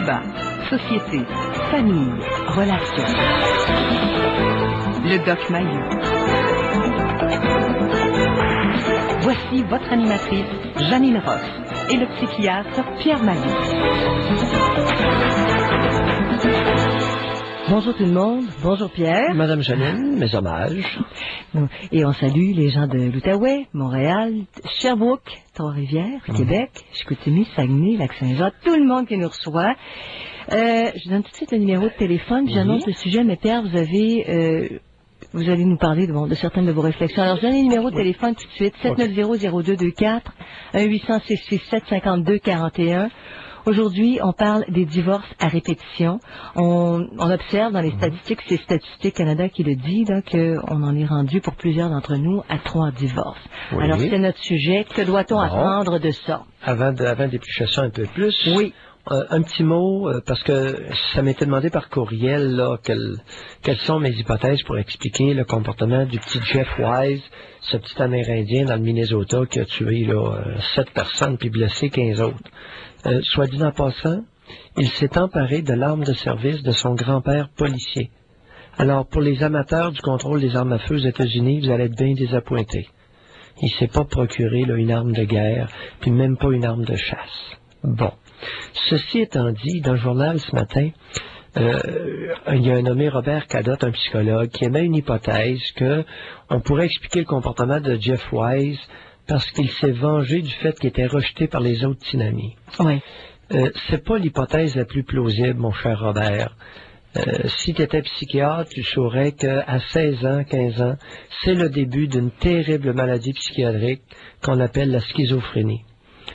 débat, société, famille, relations. Le Doc Mayou. Voici votre animatrice, Janine Ross, et le psychiatre Pierre Mayou. Bonjour tout le monde, bonjour Pierre. Madame Janine, mes hommages. Et on salue les gens de l'Outaouais, Montréal, Sherbrooke, Trois-Rivières, Québec, Chicoutimi, Saguenay, Lac-Saint-Jean, tout le monde qui nous reçoit. Je donne tout de suite le numéro de téléphone, j'annonce le sujet, mais Pierre, vous allez nous parler de certaines de vos réflexions. Alors, je donne le numéro de téléphone tout de suite, 790-0224, 1-800-667-5241. Aujourd'hui, on parle des divorces à répétition. On observe dans les statistiques, c'est Statistique Canada qui le dit, qu'on en est rendu pour plusieurs d'entre nous à 3 divorces. Oui. Alors, c'est notre sujet. Que doit-on apprendre de ça? Avant d'éplucher ça un peu plus, oui. Un petit mot, parce que ça m'était demandé par courriel là, quelles sont mes hypothèses pour expliquer le comportement du petit Jeff Wise, ce petit Amérindien dans le Minnesota qui a tué 7 personnes puis blessé 15 autres. Soit dit en passant, il s'est emparé de l'arme de service de son grand-père policier. Alors, pour les amateurs du contrôle des armes à feu aux États-Unis, vous allez être bien désappointés. Il s'est pas procuré une arme de guerre, puis même pas une arme de chasse. Bon. Ceci étant dit, dans le journal ce matin, il y a un nommé Robert Cadotte, un psychologue, qui émet une hypothèse que on pourrait expliquer le comportement de Jeff Wise parce qu'il s'est vengé du fait qu'il était rejeté par les autres tsunamis. Oui. C'est pas l'hypothèse la plus plausible, mon cher Robert. Si tu étais psychiatre, tu saurais qu'à 16 ans, 15 ans, c'est le début d'une terrible maladie psychiatrique qu'on appelle la schizophrénie.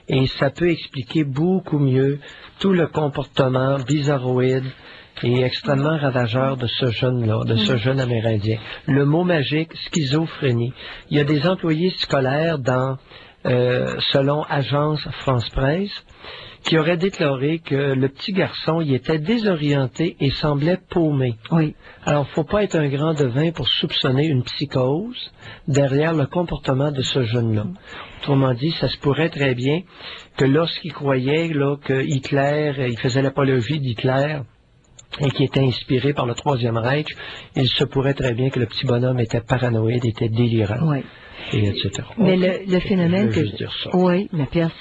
Et ça peut expliquer beaucoup mieux tout le comportement bizarroïde et extrêmement ravageur de ce jeune-là, de ce jeune Amérindien. Le mot magique, schizophrénie. Il y a des employés scolaires selon Agence France-Presse, qui auraient déclaré que le petit garçon y était désorienté et semblait paumé. Oui. Alors, faut pas être un grand devin pour soupçonner une psychose derrière le comportement de ce jeune-là. Autrement dit, ça se pourrait très bien que lorsqu'il croyait que Hitler, il faisait l'apologie d'Hitler et qui était inspiré par le Troisième Reich, il se pourrait très bien que le petit bonhomme était paranoïde, était délirant. Oui. Et etc. Mais le phénomène que... Oui, mais Pierre,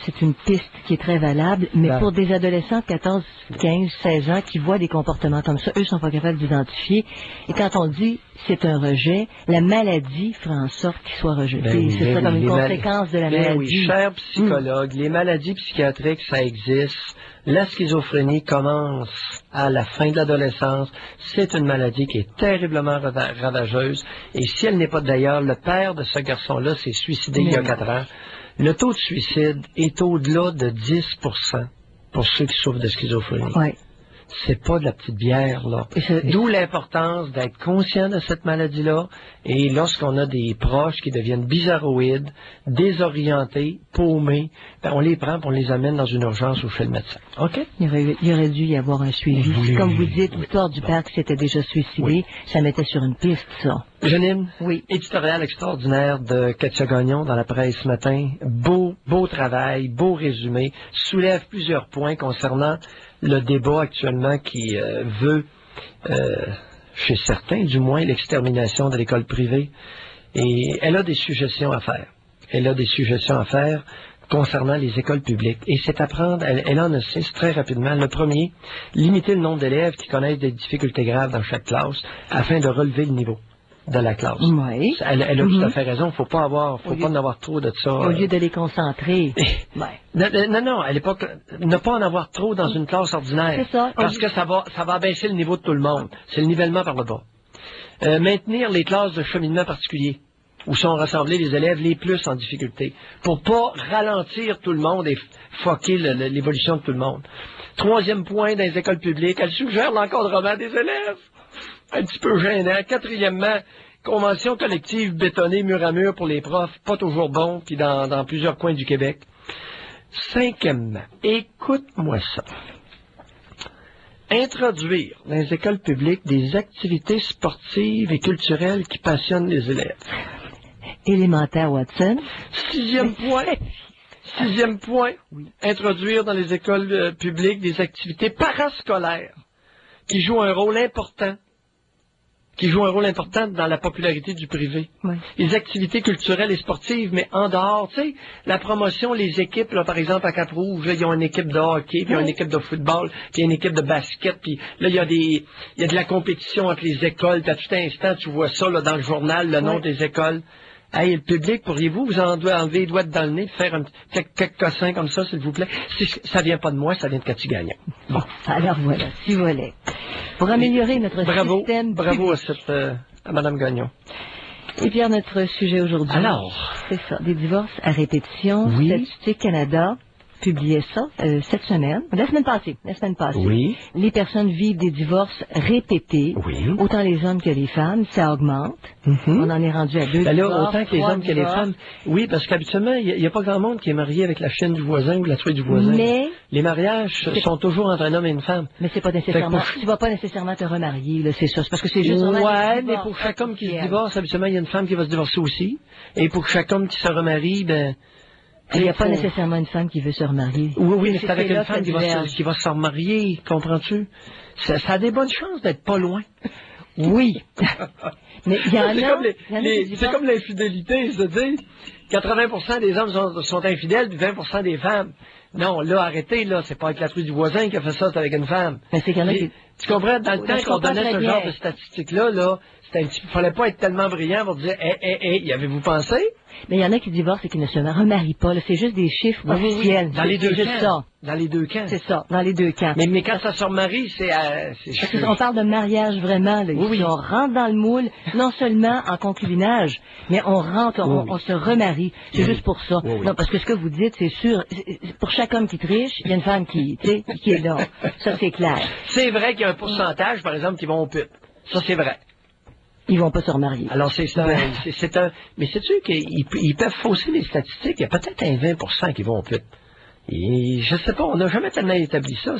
c'est une piste qui est très valable, mais pour des adolescents de 14, 15, 16 ans qui voient des comportements comme ça, eux sont pas capables d'identifier. Et quand on dit c'est un rejet, la maladie fera en sorte qu'il soit rejeté. C'est ça comme une conséquence de la maladie. Oui, cher psychologue, les maladies psychiatriques, ça existe. La schizophrénie commence à la fin de l'adolescence. C'est une maladie qui est terriblement ravageuse. Et si elle n'est pas d'ailleurs, le père de ce garçon-là s'est suicidé il y a 4 ans. Le taux de suicide est au-delà de 10% pour ceux qui souffrent de schizophrénie. Oui. C'est pas de la petite bière, là. D'où l'importance d'être conscient de cette maladie-là. Et lorsqu'on a des proches qui deviennent bizarroïdes, désorientés, paumés, on les prend et on les amène dans une urgence ou chez le médecin. OK? Il aurait dû y avoir un suivi. Oui. Comme vous dites, l'histoire du père qui s'était déjà suicidé, ça mettait sur une piste, ça. Janine, oui. Éditorial extraordinaire de Katia Gagnon dans la presse ce matin. Beau travail, beau résumé. Soulève plusieurs points concernant le débat actuellement qui veut, chez certains du moins, l'extermination de l'école privée. Et elle a des suggestions à faire. Concernant les écoles publiques. Et c'est à prendre, elle en a 6 très rapidement. Le premier, limiter le nombre d'élèves qui connaissent des difficultés graves dans chaque classe afin de relever le niveau de la classe. Oui. Elle a tout à fait raison. Faut pas en avoir trop de ça. Au lieu de les concentrer. Non, à l'époque, ne pas en avoir trop dans une classe ordinaire. C'est ça. Parce que ça va abaisser le niveau de tout le monde. C'est le nivellement par le bas. Maintenir les classes de cheminement particulier, où sont rassemblés les élèves les plus en difficulté, pour pas ralentir tout le monde et foquer l'évolution de tout le monde. Troisième point, dans les écoles publiques, elle suggère l'encadrement des élèves. Un petit peu gênant. Quatrièmement, convention collective bétonnée mur à mur pour les profs, pas toujours bon, puis dans plusieurs coins du Québec. Cinquièmement, écoute-moi ça. Introduire dans les écoles publiques des activités sportives et culturelles qui passionnent les élèves. Élémentaire, Watson. 6e point, introduire dans les écoles publiques des activités parascolaires qui jouent un rôle important. Dans la popularité du privé. Oui. Les activités culturelles et sportives, mais en dehors, tu sais, la promotion, les équipes, là, par exemple, à Cap-Rouge, là, ils ont une équipe de hockey, puis ils ont une équipe de football, puis une équipe de basket, puis là, il y a de la compétition entre les écoles, puis à tout instant, tu vois ça, là, dans le journal, le nom des écoles. Hey, le public, pourriez-vous vous enlever les doigts dans le nez, faire quelques cossins comme ça, s'il vous plaît? Ça vient pas de moi, ça vient de Cathy Gagnon. Bon. Alors voilà, si voilà. Pour améliorer notre système... Bravo à Mme Gagnon. Et bien, notre sujet aujourd'hui... Alors? C'est ça, des divorces à répétition. Oui. Statistique Canada publiait ça cette semaine, la semaine passée. Oui. Les personnes vivent des divorces répétés. Oui. Autant les hommes que les femmes, ça augmente. On en est rendu à 2 divorces. Là, autant que les hommes que les divorces. femmes. Oui, parce qu'habituellement, il n'y a pas grand monde qui est marié avec la chienne du voisin ou la truie du voisin. Mais... Les mariages sont toujours entre un homme et une femme. Mais c'est pas nécessairement... Tu vas pas nécessairement te remarier, là, c'est ça. C'est parce que c'est juste... Ouais, mais pour chaque homme qui se divorce, habituellement, il y a une femme qui va se divorcer aussi. Et pour chaque homme qui se remarie, ben... Il n'y a pas nécessairement une femme qui veut se remarier. Oui, mais c'est avec une femme qui va se remarier, comprends-tu? Ça a des bonnes chances d'être pas loin. Oui. Mais il y en a... C'est comme l'infidélité, c'est-à-dire 80% des hommes sont infidèles, puis 20% des femmes. Non, là, arrêtez, là, c'est pas avec la truie du voisin qui a fait ça, c'est avec une femme. Mais c'est qu'il y en a qui... Tu comprends? Dans le temps qu'on donnait ce genre de statistiques-là, c'était un petit peu, fallait pas être tellement brillant pour dire, y avez-vous pensé? Mais il y en a qui divorcent et qui ne se remarient pas, là. C'est juste des chiffres officiels. Dans les deux camps. Juste ça. Dans les deux camps. C'est ça, dans les deux camps. Mais quand ça se remarie, Parce qu'on parle de mariage vraiment, là. Oui. On rentre dans le moule, non seulement en concubinage, mais on rentre, on se remarie. C'est juste pour ça. Non, parce que ce que vous dites, c'est sûr, pour chaque homme qui triche, il y a une femme qui est là. Ça, c'est clair. C'est vrai qu'il y a un pourcentage, par exemple, qui vont au pute. Ça, c'est vrai. Ils vont pas se remarier. Alors, mais sais-tu qu'ils peuvent fausser les statistiques? Il y a peut-être un 20% qui vont au pute. Et je sais pas, on n'a jamais tellement établi ça.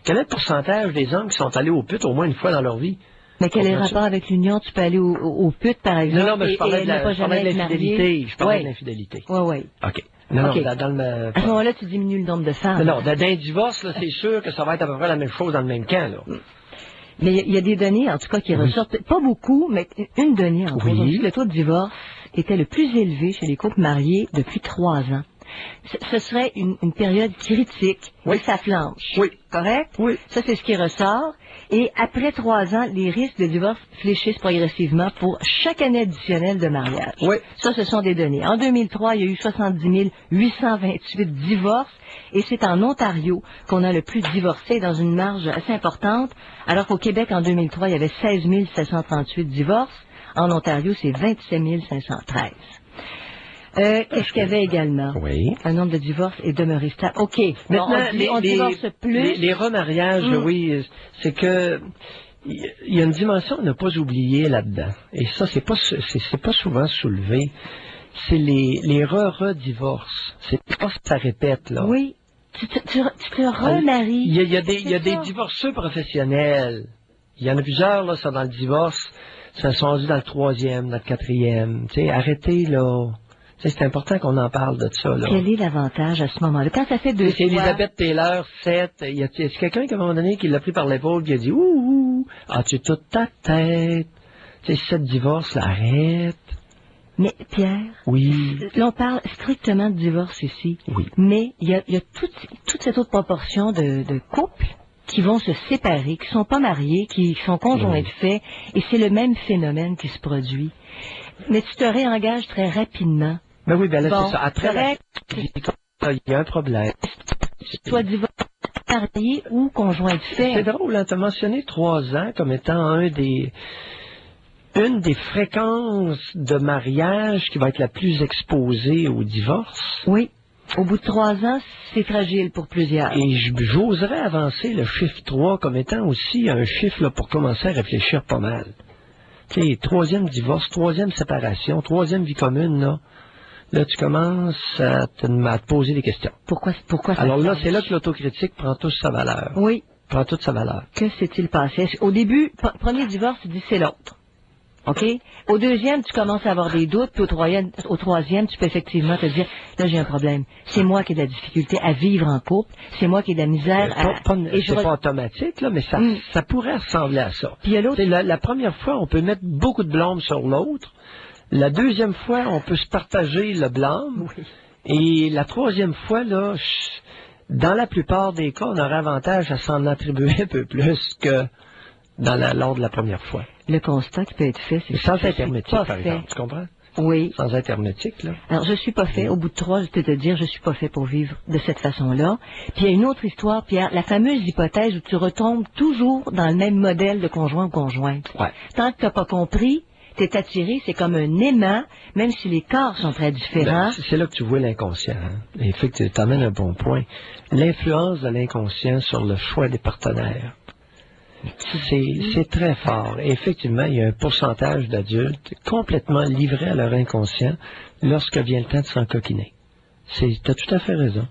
Quel est le pourcentage des hommes qui sont allés au pute au moins une fois dans leur vie? Mais quel est le rapport avec l'union? Tu peux aller au pute, par exemple. Non, mais je parlais de l'infidélité. Je parlais de l'infidélité. Oui. OK. Non, okay. Dans le... À ce moment-là, tu diminues le nombre de femmes. Non, d'un divorce, là, c'est sûr que ça va être à peu près la même chose dans le même camp, là. Mais il y a des données, en tout cas, qui ressortent, pas beaucoup, mais une donnée, en gros, le taux de divorce était le plus élevé chez les couples mariés depuis 3 ans. Ce serait une période critique, et ça flanche. Oui. Correct? Oui. Ça, c'est ce qui ressort. Et après 3 ans, les risques de divorce fléchissent progressivement pour chaque année additionnelle de mariage. Oui. Ça, ce sont des données. En 2003, il y a eu 70 828 divorces, et c'est en Ontario qu'on a le plus divorcé dans une marge assez importante, alors qu'au Québec, en 2003, il y avait 16 738 divorces. En Ontario, c'est 27 513. Qu'est-ce qu'il y avait également? Oui. Un nombre de divorces est demeuré stable. OK. Maintenant, on divorce plus. Les remariages, oui, c'est que il y a une dimension à ne pas oublier là-dedans. Et ça, c'est pas souvent soulevé. C'est les re-divorces. C'est pas que ça répète, là. Oui. Tu te remaries. Il y a des divorceux professionnels. Il y en a plusieurs, là, ça, dans le divorce. Ça sont rendus dans le 3e, dans le 4e. Tu sais, arrêtez, là. C'est important qu'on en parle de ça, là. Quel est l'avantage à ce moment-là? Quand ça fait 2 fois... C'est Elisabeth Taylor, 7. Y a quelqu'un qui, à un moment donné, qui l'a pris par l'épaule, qui a dit, ouh, as-tu toute ta tête? Tu sais, 7 divorces, là, arrête. Mais, Pierre... Oui. Là, on parle strictement de divorce ici. Oui. Mais il y a toute cette autre proportion de couples qui vont se séparer, qui sont pas mariés, qui sont conjoints de fait, et c'est le même phénomène qui se produit. Mais tu te réengages très rapidement. Ben oui, ben là, bon, c'est ça. Après, il y a un problème. Soit divorcé, marié ou conjoint de fait. C'est drôle, hein, tu as mentionné 3 ans comme étant une des fréquences de mariage qui va être la plus exposée au divorce. Oui. Au bout de 3 ans, c'est fragile pour plusieurs. Et j'oserais avancer le chiffre 3 comme étant aussi un chiffre là, pour commencer à réfléchir pas mal. Tu sais, 3e divorce, 3e séparation, 3e vie commune, là tu commences à te poser des questions. Pourquoi ça Alors là, change? c'est là que l'autocritique prend toute sa valeur. Oui. Prend toute sa valeur. Que s'est-il passé? Au début, premier divorce, tu dis c'est l'autre. OK? Au deuxième, tu commences à avoir des doutes, puis au troisième, tu peux effectivement te dire, là, j'ai un problème. C'est moi qui ai de la difficulté à vivre en couple. C'est moi qui ai de la misère à... C'est pas automatique, là, mais ça pourrait ressembler à ça. Puis il y a l'autre... La première fois, on peut mettre beaucoup de blâme sur l'autre. La deuxième fois, on peut se partager le blâme. Oui. Et la troisième fois, là, dans la plupart des cas, on aurait avantage à s'en attribuer un peu plus que lors de la première fois. Le constat qui peut être fait, c'est sans être hermétique, par fait. exemple, tu comprends? Oui. Sans être hermétique, là. Alors, je suis pas fait. Au bout de 3, je peux te dire, je suis pas fait pour vivre de cette façon-là. Puis il y a une autre histoire, Pierre, la fameuse hypothèse où tu retombes toujours dans le même modèle de conjoint ou conjointe. Ouais. Tant que tu n'as pas compris, tu es attiré, c'est comme un aimant, même si les corps sont très différents. C'est là que tu vois l'inconscient. Hein? Et fait que tu amènes un bon point. L'influence de l'inconscient sur le choix des partenaires. C'est très fort. Et effectivement, il y a un pourcentage d'adultes complètement livrés à leur inconscient lorsque vient le temps de s'encoquiner. Tu as tout à fait raison.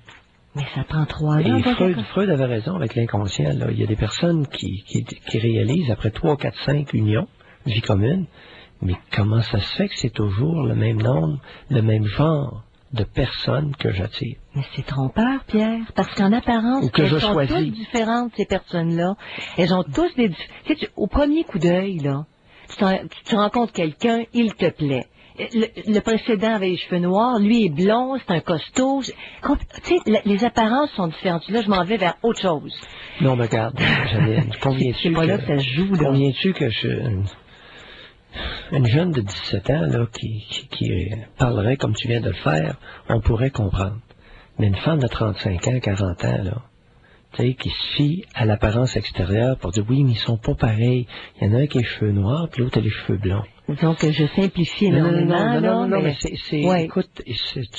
Mais ça prend 3 ans. Et Freud avait raison avec l'inconscient. Là. Il y a des personnes qui réalisent après 3, 4, 5 unions, vie commune, mais comment ça se fait que c'est toujours le même nombre, le même genre de personnes que j'attire? Mais c'est trompeur, Pierre, parce qu'en apparence, elles sont toutes différentes, ces personnes-là. Elles ont tous des... Tu sais, au premier coup d'œil, là, tu rencontres quelqu'un, il te plaît. Le précédent avait les cheveux noirs, lui est blond, c'est un costaud. Tu sais, les apparences sont différentes. Là, je m'en vais vers autre chose. Non, mais regarde, Janine, c'est pas là que ça se joue, là. Conviens-tu que une jeune de 17 ans là, qui parlerait comme tu viens de le faire, on pourrait comprendre. Mais une femme de 35 ans, 40 ans, là, tu sais, qui se fie à l'apparence extérieure pour dire oui, mais ils sont pas pareils. Il y en a un qui a les cheveux noirs, puis l'autre a les cheveux blonds. Donc, je simplifie énormément. Non, mais écoute, tu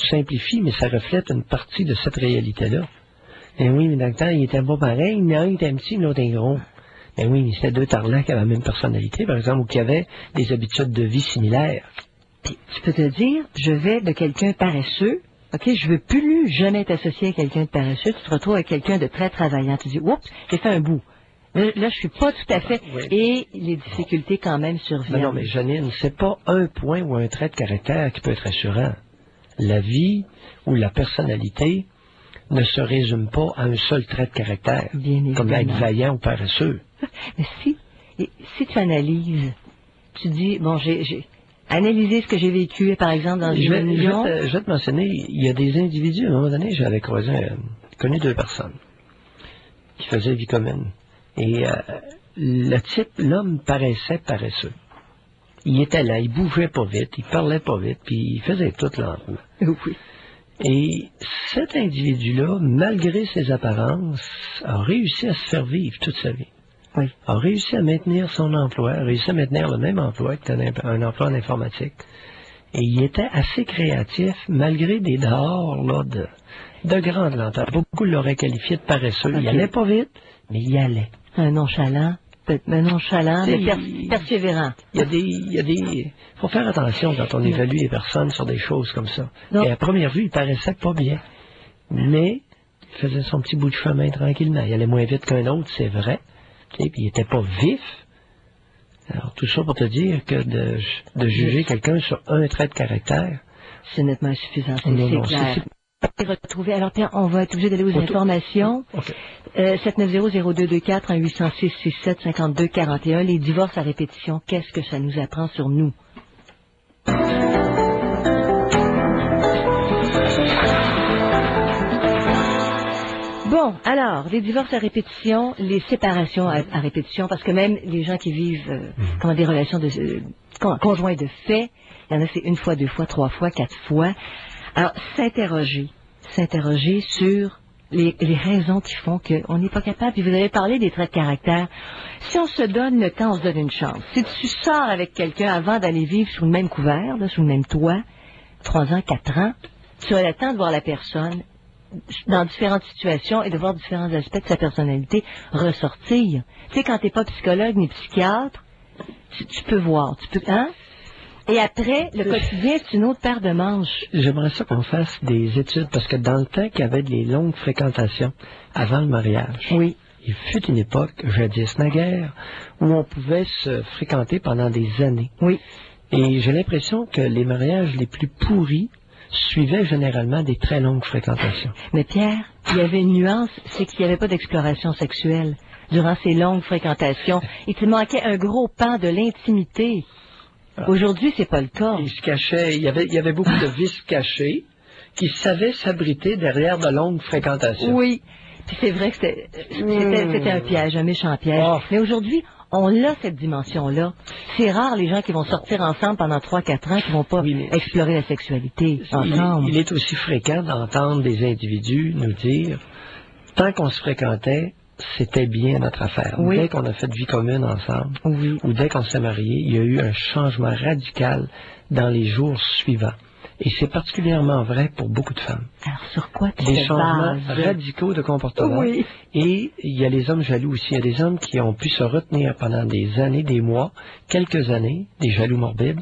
simplifies, mais ça reflète une partie de cette réalité-là. Et oui, mais dans le temps, ils étaient pas pareils. Il y en a un qui était petit, l'autre est gros. Ben oui, mais c'était deux tarlats qui avaient la même personnalité, par exemple, ou qui avaient des habitudes de vie similaires. Puis, tu peux te dire, je vais de quelqu'un paresseux, OK, je veux plus jamais être associé à quelqu'un de paresseux, tu te retrouves avec quelqu'un de très travaillant. Tu dis, oups, j'ai fait un bout. Là, je suis pas tout à fait... Oui. Et les difficultés quand même surviennent. Non, mais Janine, c'est pas un point ou un trait de caractère qui peut être assurant. La vie ou la personnalité ne se résume pas à un seul trait de caractère, comme être vaillant ou paresseux. Mais si tu analyses, tu dis, bon, j'ai analysé ce que j'ai vécu, par exemple, dans une réunion... Je vais te mentionner, il y a des individus, à un moment donné, j'avais connu 2 personnes qui faisaient vie commune. Et l'homme paraissait paresseux. Il était là, il bougeait pas vite, il parlait pas vite, puis il faisait tout lentement. Oui. Et cet individu-là, malgré ses apparences, a réussi à se faire vivre toute sa vie. Oui. A réussi à maintenir son emploi, a réussi à maintenir le même emploi, qui était un emploi en informatique. Et il était assez créatif, malgré des dehors là, de grande lenteur. Beaucoup l'auraient qualifié de paresseux. Okay. Il allait pas vite, mais il allait. Un nonchalant, mais persévérant. Il faut faire attention quand on évalue les personnes sur des choses comme ça. Non. Et à première vue, il paraissait pas bien. Mais il faisait son petit bout de chemin tranquillement. Il allait moins vite qu'un autre, c'est vrai. Puis il était pas vif. Alors, tout ça pour te dire que de juger quelqu'un sur un trait de caractère... C'est nettement insuffisant, c'est clair. Retrouver. Alors, Pierre, on va être obligé d'aller aux informations. Okay. 790-0224, 1-800-667-5241. Les divorces à répétition, qu'est-ce que ça nous apprend sur nous? Bon, alors, les divorces à répétition, les séparations à répétition, parce que même les gens qui vivent des relations de conjoints de fait, il y en a c'est 1 fois, 2 fois, 3 fois, 4 fois. Alors, s'interroger sur les raisons qui font qu'on n'est pas capable. Puis vous avez parlé des traits de caractère. Si on se donne le temps, on se donne une chance. Si tu sors avec quelqu'un avant d'aller vivre sous le même couvert, là, sous le même toit, 3 ans, 4 ans, tu as le temps de voir la personne dans différentes situations et de voir différents aspects de sa personnalité ressortir. Tu sais, quand t'es pas psychologue ni psychiatre, tu peux voir, hein? Et après, le quotidien, c'est une autre paire de manches. J'aimerais ça qu'on fasse des études, parce que dans le temps qu'il y avait des longues fréquentations, avant le mariage, oui, il fut une époque, jadis naguère, où on pouvait se fréquenter pendant des années. Oui. Et j'ai l'impression que les mariages les plus pourris suivaient généralement des très longues fréquentations. Mais Pierre, il y avait une nuance, c'est qu'il n'y avait pas d'exploration sexuelle durant ces longues fréquentations. Il te manquait un gros pan de l'intimité. Aujourd'hui, c'est pas le cas. Il se cachait, il y avait beaucoup de vices cachés qui savaient s'abriter derrière de longues fréquentations. Oui. Puis c'est vrai que c'était un piège, un méchant piège. Oh. Mais aujourd'hui, on a cette dimension-là. C'est rare les gens qui vont sortir ensemble pendant 3-4 ans qui vont pas explorer la sexualité ensemble. Il est aussi fréquent d'entendre des individus nous dire, tant qu'on se fréquentait, c'était bien notre affaire. Oui. Dès qu'on a fait vie commune ensemble, Oui. ou dès qu'on s'est marié, il y a eu un changement radical dans les jours suivants. Et c'est particulièrement vrai pour beaucoup de femmes. Alors sur quoi tu Des te changements bases? radicaux de comportement. Oui. Et il y a les hommes jaloux aussi. Il y a des hommes qui ont pu se retenir pendant des années, des mois, quelques années, des jaloux morbides.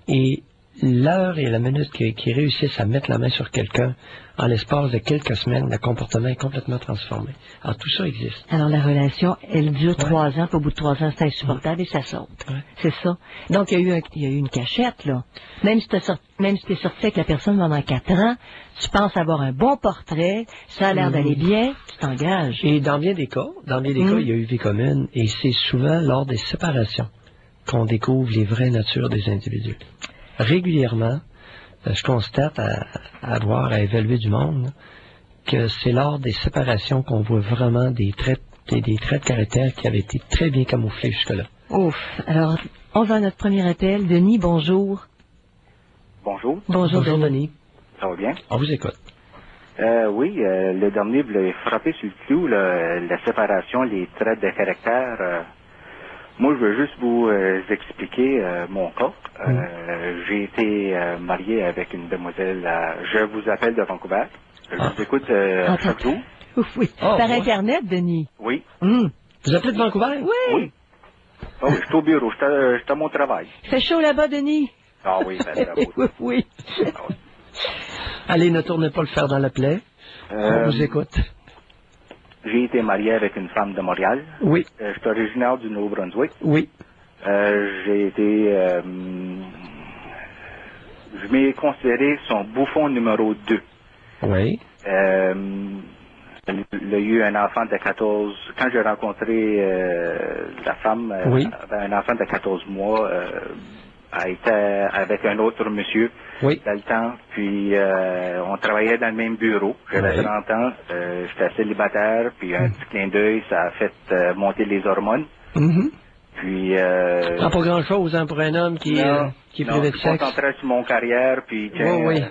Et l'heure et la minute qui réussissent à mettre la main sur quelqu'un, en l'espace de quelques semaines, le comportement est complètement transformé. Alors tout ça existe. Alors la relation, elle dure 3 ans, puis au bout de 3 ans, c'est insupportable et ça saute. Ouais. C'est ça. Donc il y a eu une cachette, là. Même si tu es sorti avec la personne pendant 4 ans, tu penses avoir un bon portrait, ça a l'air d'aller bien, tu t'engages. Et dans bien des cas, il y a eu vie commune, et c'est souvent lors des séparations qu'on découvre les vraies natures des individus. Régulièrement, je constate à évaluer du monde, que c'est lors des séparations qu'on voit vraiment des traits de caractère qui avaient été très bien camouflés jusque-là. Ouf. Alors, on va à notre premier appel. Denis, bonjour. Bonjour, Bonjour, Bonjour, Denis. Denis. ça va bien? On vous écoute. Oui, le dernier voulait frapper sur le clou, la séparation, les traits de caractère. Moi, je veux juste vous expliquer mon cas. J'ai été marié avec une demoiselle, je vous appelle de Vancouver. Je vous écoute chaque jour. Oui. Oh, Par ouais. Internet, Denis. Oui, Vous appelez de Vancouver? Oui. Ah oui, je suis au bureau, je suis à mon travail. Il fait chaud là-bas, Denis. Ah oui, ça va. Oui. Allez, ne tournez pas le fer dans la plaie. On vous écoute. J'ai été marié avec une femme de Montréal. Oui, Je suis originaire du Nouveau-Brunswick. oui. J'ai été... je m'ai considéré son bouffon numéro 2. Oui. Il a eu un enfant de 14... Quand j'ai rencontré la femme, Oui. avait un enfant de 14 mois, elle était avec un autre monsieur Oui. dans le temps. Puis on travaillait dans le même bureau. J'avais Oui. 30 ans. J'étais célibataire. Puis un petit clin d'œil, ça a fait monter les hormones. Mhm. Puis... Ah, pas grand-chose hein, pour un homme qui est privé de je me sexe. concentrais sur mon carrière. Puis, Oui.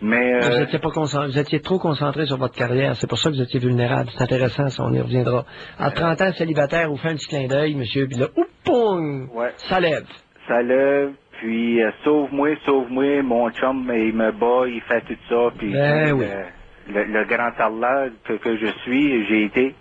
mais... Vous étiez pas concentré, vous étiez trop concentré sur votre carrière. C'est pour ça que vous étiez vulnérable. C'est intéressant, ça, on y reviendra. À 30 ans, célibataire, vous faites un petit clin d'œil, monsieur, puis là, poum, Ouais. ça lève. Ça lève, puis sauve-moi, mon chum, il me bat, il fait tout ça, puis Oui. le grand tarlat que je suis, j'ai été.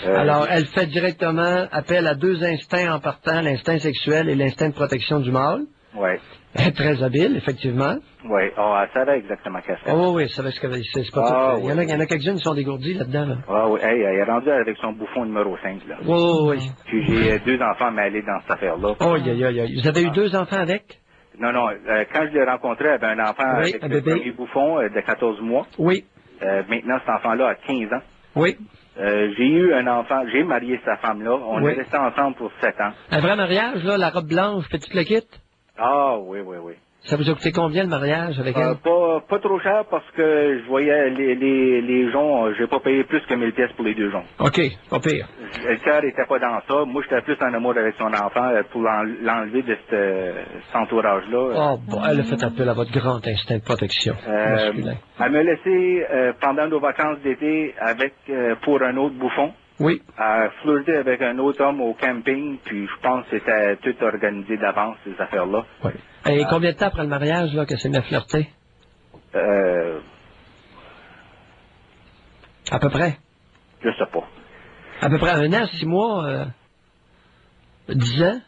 Alors, elle fait directement appel à 2 instincts en partant, l'instinct sexuel et l'instinct de protection du mâle. Ouais, Elle est très habile, effectivement. ouais, elle savait exactement qu'est-ce qu'elle Oh oui, ça va ce que c'est pas Ah, tout. Il y en a quelques-uns qui sont dégourdis là-dedans. Là. Ah oui, hey, elle est rendue avec son bouffon numéro 5, là. Oui. Puis j'ai 2 enfants mêlés dans cette affaire-là. Oh, Vous avez eu 2 enfants avec? Non, quand je l'ai rencontré, elle avait un enfant Oui, avec un le bébé. premier bouffon de 14 mois. Oui. Maintenant, cet enfant-là a 15 ans. Oui. J'ai eu un enfant, j'ai marié sa femme-là. On Oui. est restés ensemble pour 7 ans. Un vrai mariage, là, la robe blanche, petite le kit. Ah, oui. Ça vous a coûté combien le mariage avec elle? Pas trop cher parce que je voyais les joncs, j'ai pas payé plus que 1000 pièces pour les 2 joncs. OK, pas pire. Le cœur était pas dans ça. Moi, j'étais plus en amour avec son enfant pour l'enlever de cet entourage-là. Oh, bon, elle a fait appel à votre grand instinct de protection masculin. Elle m'a laissé pendant nos vacances d'été avec pour un autre bouffon. Oui. À flirter avec un autre homme au camping, puis je pense que c'était tout organisé d'avance, ces affaires-là. Oui. Et combien de temps après le mariage, là, que c'est mis à flirter? À peu près? Je sais pas. À peu près 1 an, 6 mois, 10 ans?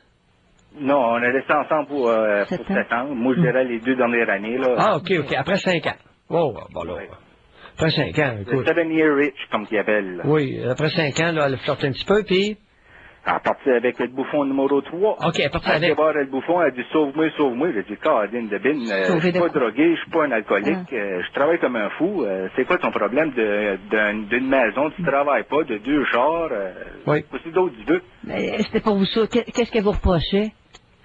Non, on est resté ensemble pour 7 ans. Moi, je dirais les 2 dernières années, là. Ah, OK. Après 5 ans. Oh, bon là. Ouais. Après 5 ans, Le écoute. 7-year itch, comme qu'ils appellent. Là. Oui, après 5 ans, là, elle flirte un petit peu, puis... Elle est partie avec le bouffon numéro 3. OK, elle est partie Elle avec... été voir le bouffon, elle a dit sauve-moi, sauve-moi. J'ai dit, Caroline de Bin, je Sauver suis de pas quoi? drogué, je suis pas un alcoolique, je travaille comme un fou. C'est quoi ton problème d'une maison? Tu travailles pas, de 2 chars, Oui. aussi d'autres tu veux. Mais c'était pas vous ça. Qu'est-ce qu'elle vous reprochait?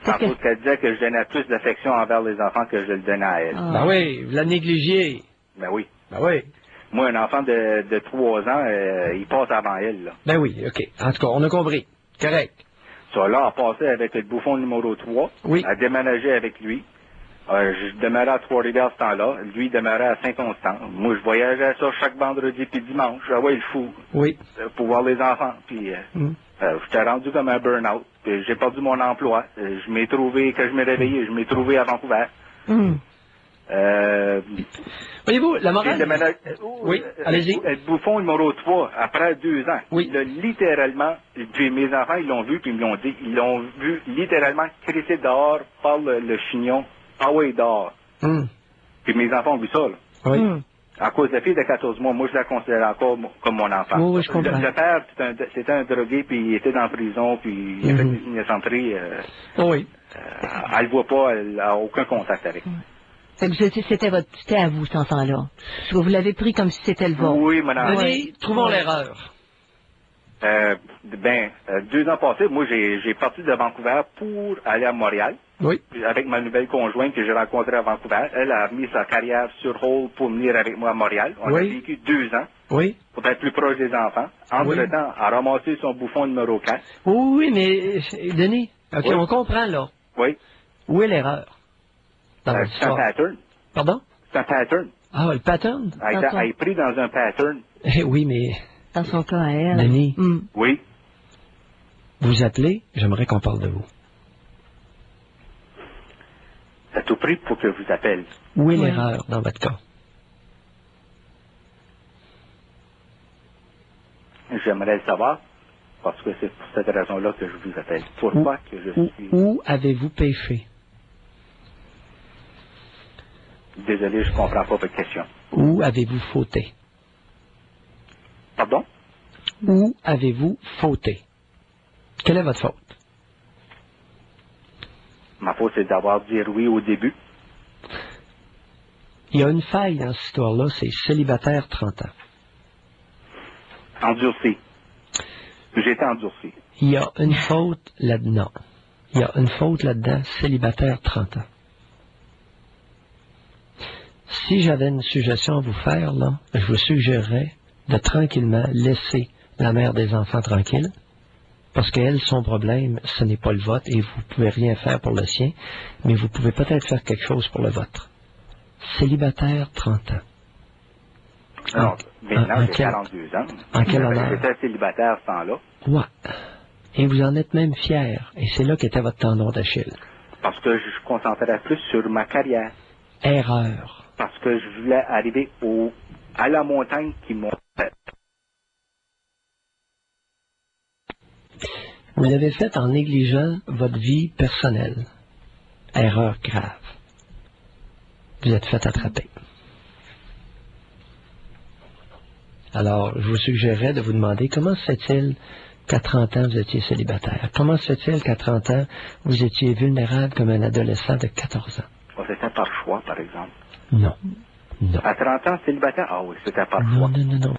En cause qu'elle disait que je donnais plus d'affection envers les enfants que je le donnais à elle. Ah. Ben oui, vous la négligez. Ben oui. Ben oui. Moi, un enfant de 3 ans, il passe avant elle, là. Ben oui, OK. En tout cas, on a compris. Correct. Ça, là, elle passait avec le bouffon numéro 3. Oui. Elle déménageait avec lui. Je demeurais à Trois-Rivières ce temps-là. Lui, il demeurait à Saint-Constant. Moi, je voyageais à ça chaque vendredi puis dimanche. J'avais le fou Oui. pour voir les enfants. Puis, j'étais rendu comme un burn-out. Puis, j'ai perdu mon emploi. Je m'ai trouvé, quand je m'ai réveillé, je m'ai trouvé à Vancouver. Voyez-vous, la J'ai morale... déménagé- Oui, allez-y. Le bouffon numéro 3, après 2 ans, Oui. il a littéralement, puis mes enfants, ils l'ont vu, puis ils me l'ont dit, ils l'ont vu littéralement crisser dehors par le chignon. Ah oui, dehors. Puis mes enfants ont vu ça, là. Oui. À cause de la fille de 14 mois, moi, je la considère encore comme mon enfant. Oui, oui, je comprends. Le père, c'était un drogué, puis il était dans la prison, puis il a fait des innocentries. Oui. Elle le voit pas, elle n'a aucun contact avec. Fait que c'était à vous, cet enfant-là. Parce que vous l'avez pris comme si c'était le vôtre. Oui, madame. Denis, trouvons l'erreur. 2 ans passés, moi, j'ai parti de Vancouver pour aller à Montréal. Oui. Avec ma nouvelle conjointe que j'ai rencontrée à Vancouver. Elle a mis sa carrière sur hold pour venir avec moi à Montréal. On a vécu 2 ans Oui. pour être plus proche des enfants. Entre-temps, elle a ramassé son bouffon numéro 4. Oui, mais, Denis, OK, Oui. on comprend, là. Oui. Où est l'erreur? Dans votre C'est un histoire. pattern. Pardon? C'est un pattern. Ah, le pattern? Elle est prise dans un pattern. Eh oui, mais, Dans son cas à elle. Denis, Oui. vous appelez, j'aimerais qu'on parle de vous. C'est tout prix pour que je vous appelle. Où est Oui. l'erreur dans votre cas? J'aimerais le savoir parce que c'est pour cette raison-là que je vous appelle. Pourquoi que je suis... Où avez-vous péché? Désolé, je comprends pas votre question. Où avez-vous fauté? Pardon? Où avez-vous fauté? Quelle est votre faute? Ma faute, c'est d'avoir dit oui au début. Il y a une faille dans cette histoire-là, c'est célibataire 30 ans. Endurci. J'étais endurci. Il y a une faute là-dedans. Il y a une faute là-dedans, célibataire 30 ans. Si j'avais une suggestion à vous faire, là, je vous suggérerais de tranquillement laisser la mère des enfants tranquille, parce qu'elle, son problème, ce n'est pas le vôtre, et vous pouvez rien faire pour le sien, mais vous pouvez peut-être faire quelque chose pour le vôtre. Célibataire 30 ans. Alors, maintenant, j'ai quel- 42 ans. en quel honneur? J'étais célibataire ce temps-là. Ouais. Et vous en êtes même fier, et c'est là qu'était votre tendon d'Achille. Parce que je concentrais plus sur ma carrière. Erreur. Parce que je voulais arriver à la montagne qui m'a fait. Vous l'avez fait en négligeant votre vie personnelle. Erreur grave. Vous êtes fait attraper. Alors, je vous suggérerais de vous demander comment se fait-il qu'à 30 ans, vous étiez célibataire? Comment se fait-il qu'à 30 ans, vous étiez vulnérable comme un adolescent de 14 ans? C'était par choix, par exemple. Non. Non. À 30 ans, célibataire? Ah oui, c'était par Non, choix. non, non, non.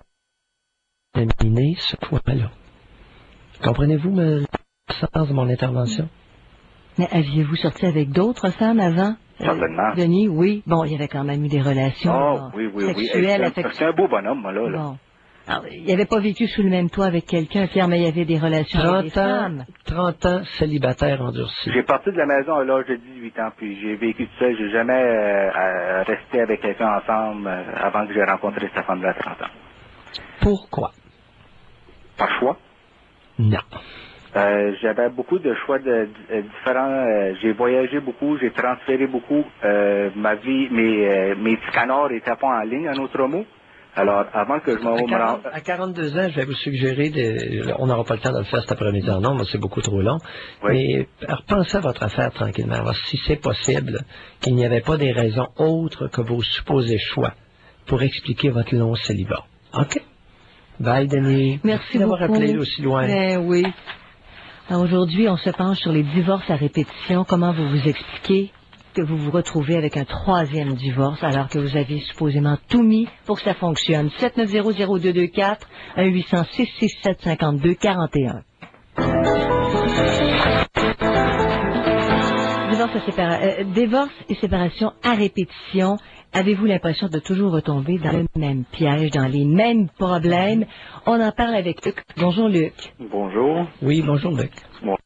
Terminé ce point-là. Comprenez-vous le sens de mon intervention? Mais aviez-vous sorti avec d'autres femmes avant? Certainement. Denis, oui. Bon, il y avait quand même eu des relations Ah oui, oui, oui. sexuelles, C'est un beau bonhomme, moi, là. Bon. Alors, il n'avait pas vécu sous le même toit avec quelqu'un, Pierre, mais il y avait des relations avec des 30 ans, femmes. 30 ans, célibataire endurci. J'ai parti de la maison à l'âge de 18 ans, puis j'ai vécu tout seul. J'ai jamais resté avec quelqu'un ensemble avant que j'ai rencontré cette femme-là à 30 ans. Pourquoi? Par choix. Non. J'avais beaucoup de choix différents. J'ai voyagé beaucoup, j'ai transféré beaucoup. Ma vie, mes petits canards étaient pas en ligne, en autre mot. Alors, avant que je m'en À 42 ans, je vais vous suggérer, on n'aura pas le temps de le faire cet après-midi en nombre, c'est beaucoup trop long, Oui. mais repensez à votre affaire tranquillement, voir si c'est possible qu'il n'y avait pas des raisons autres que vos supposés choix pour expliquer votre long célibat. OK? Bye, Denis. Merci d'avoir beaucoup. appelé aussi loin. Oui. Alors, aujourd'hui, on se penche sur les divorces à répétition. Comment vous vous expliquez que vous vous retrouvez avec un 3e divorce alors que vous aviez supposément tout mis pour que ça fonctionne? 790-0224, 1-800-667-52-41. Divorce et séparation à répétition. Avez-vous l'impression de toujours retomber dans le même piège, dans les mêmes problèmes? On en parle avec Luc. Bonjour, Luc. Bonjour. Oui, bonjour, Luc. Bon.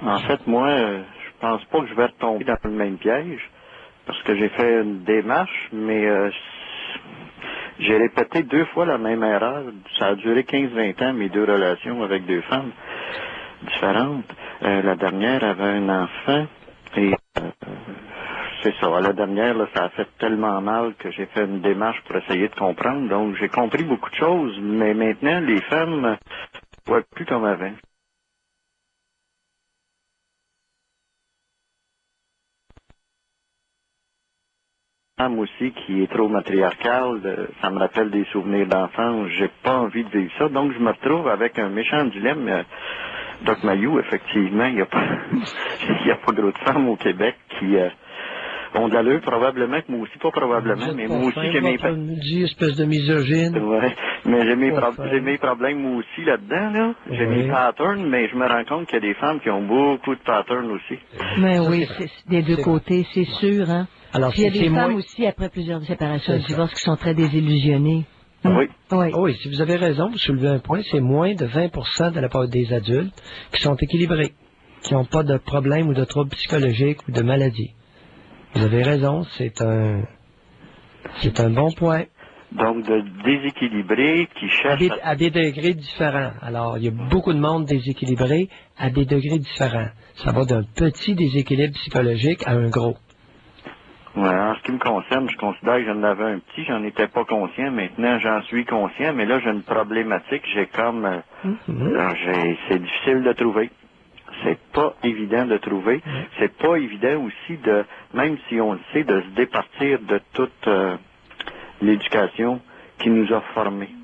En fait, moi, je pense pas que je vais retomber dans le même piège parce que j'ai fait une démarche, mais j'ai répété 2 fois la même erreur. Ça a duré 15-20 ans, mes 2 relations avec 2 femmes différentes. La dernière avait un enfant et c'est ça. La dernière, là, ça a fait tellement mal que j'ai fait une démarche pour essayer de comprendre. Donc, j'ai compris beaucoup de choses, mais maintenant, les femmes ne voient plus comme avant. Femme aussi qui est trop matriarcale, ça me rappelle des souvenirs d'enfance. J'ai pas envie de vivre ça. Donc, je me retrouve avec un méchant dilemme. Doc Mayou, effectivement, il n'y a pas gros de femmes au Québec qui ont de l'allure, probablement que moi aussi, pas probablement, mais moi aussi, j'ai mes espèce de misogyne. Ouais, mais j'ai mes problèmes, moi aussi, là-dedans, là. J'ai mes patterns, mais je me rends compte qu'il y a des femmes qui ont beaucoup de patterns aussi. Mais oui, c'est des deux côtés, c'est sûr, hein. Alors, puis il y a des femmes aussi, après plusieurs séparations et divorces, qui sont très désillusionnées. Oui. Oui, si vous avez raison, vous soulevez un point, c'est moins de 20% de la part des adultes qui sont équilibrés, qui n'ont pas de problème ou de troubles psychologiques ou de maladies. Vous avez raison, c'est un bon point. Donc, de déséquilibrés qui cherchent... À des degrés différents. Alors, il y a beaucoup de monde déséquilibré à des degrés différents. Ça va d'un petit déséquilibre psychologique à un gros. Ouais, en ce qui me concerne, je considère que j'en avais un petit, j'en étais pas conscient, maintenant j'en suis conscient, mais là j'ai une problématique, j'ai comme... c'est difficile de trouver. C'est pas évident de trouver. C'est pas évident aussi de, même si on le sait, de se départir de toute l'éducation qui nous a formés.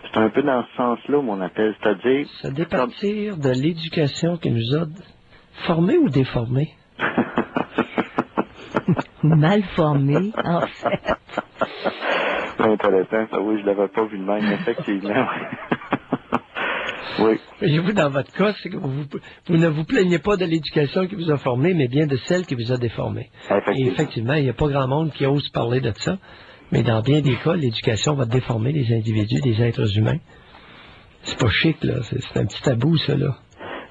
C'est un peu dans ce sens-là mon appel, c'est-à-dire... Se départir de l'éducation qui nous a formés ou déformés? Mal formés, en fait. Intéressant, ça, oui, je l'avais pas vu de même, effectivement. Oui. Voyez-vous, dans votre cas, c'est que vous ne vous plaignez pas de l'éducation qui vous a formé, mais bien de celle qui vous a déformé. Et effectivement, il n'y a pas grand monde qui ose parler de ça, mais dans bien des cas, l'éducation va déformer les individus, les êtres humains. C'est pas chic, là. C'est un petit tabou, ça, là.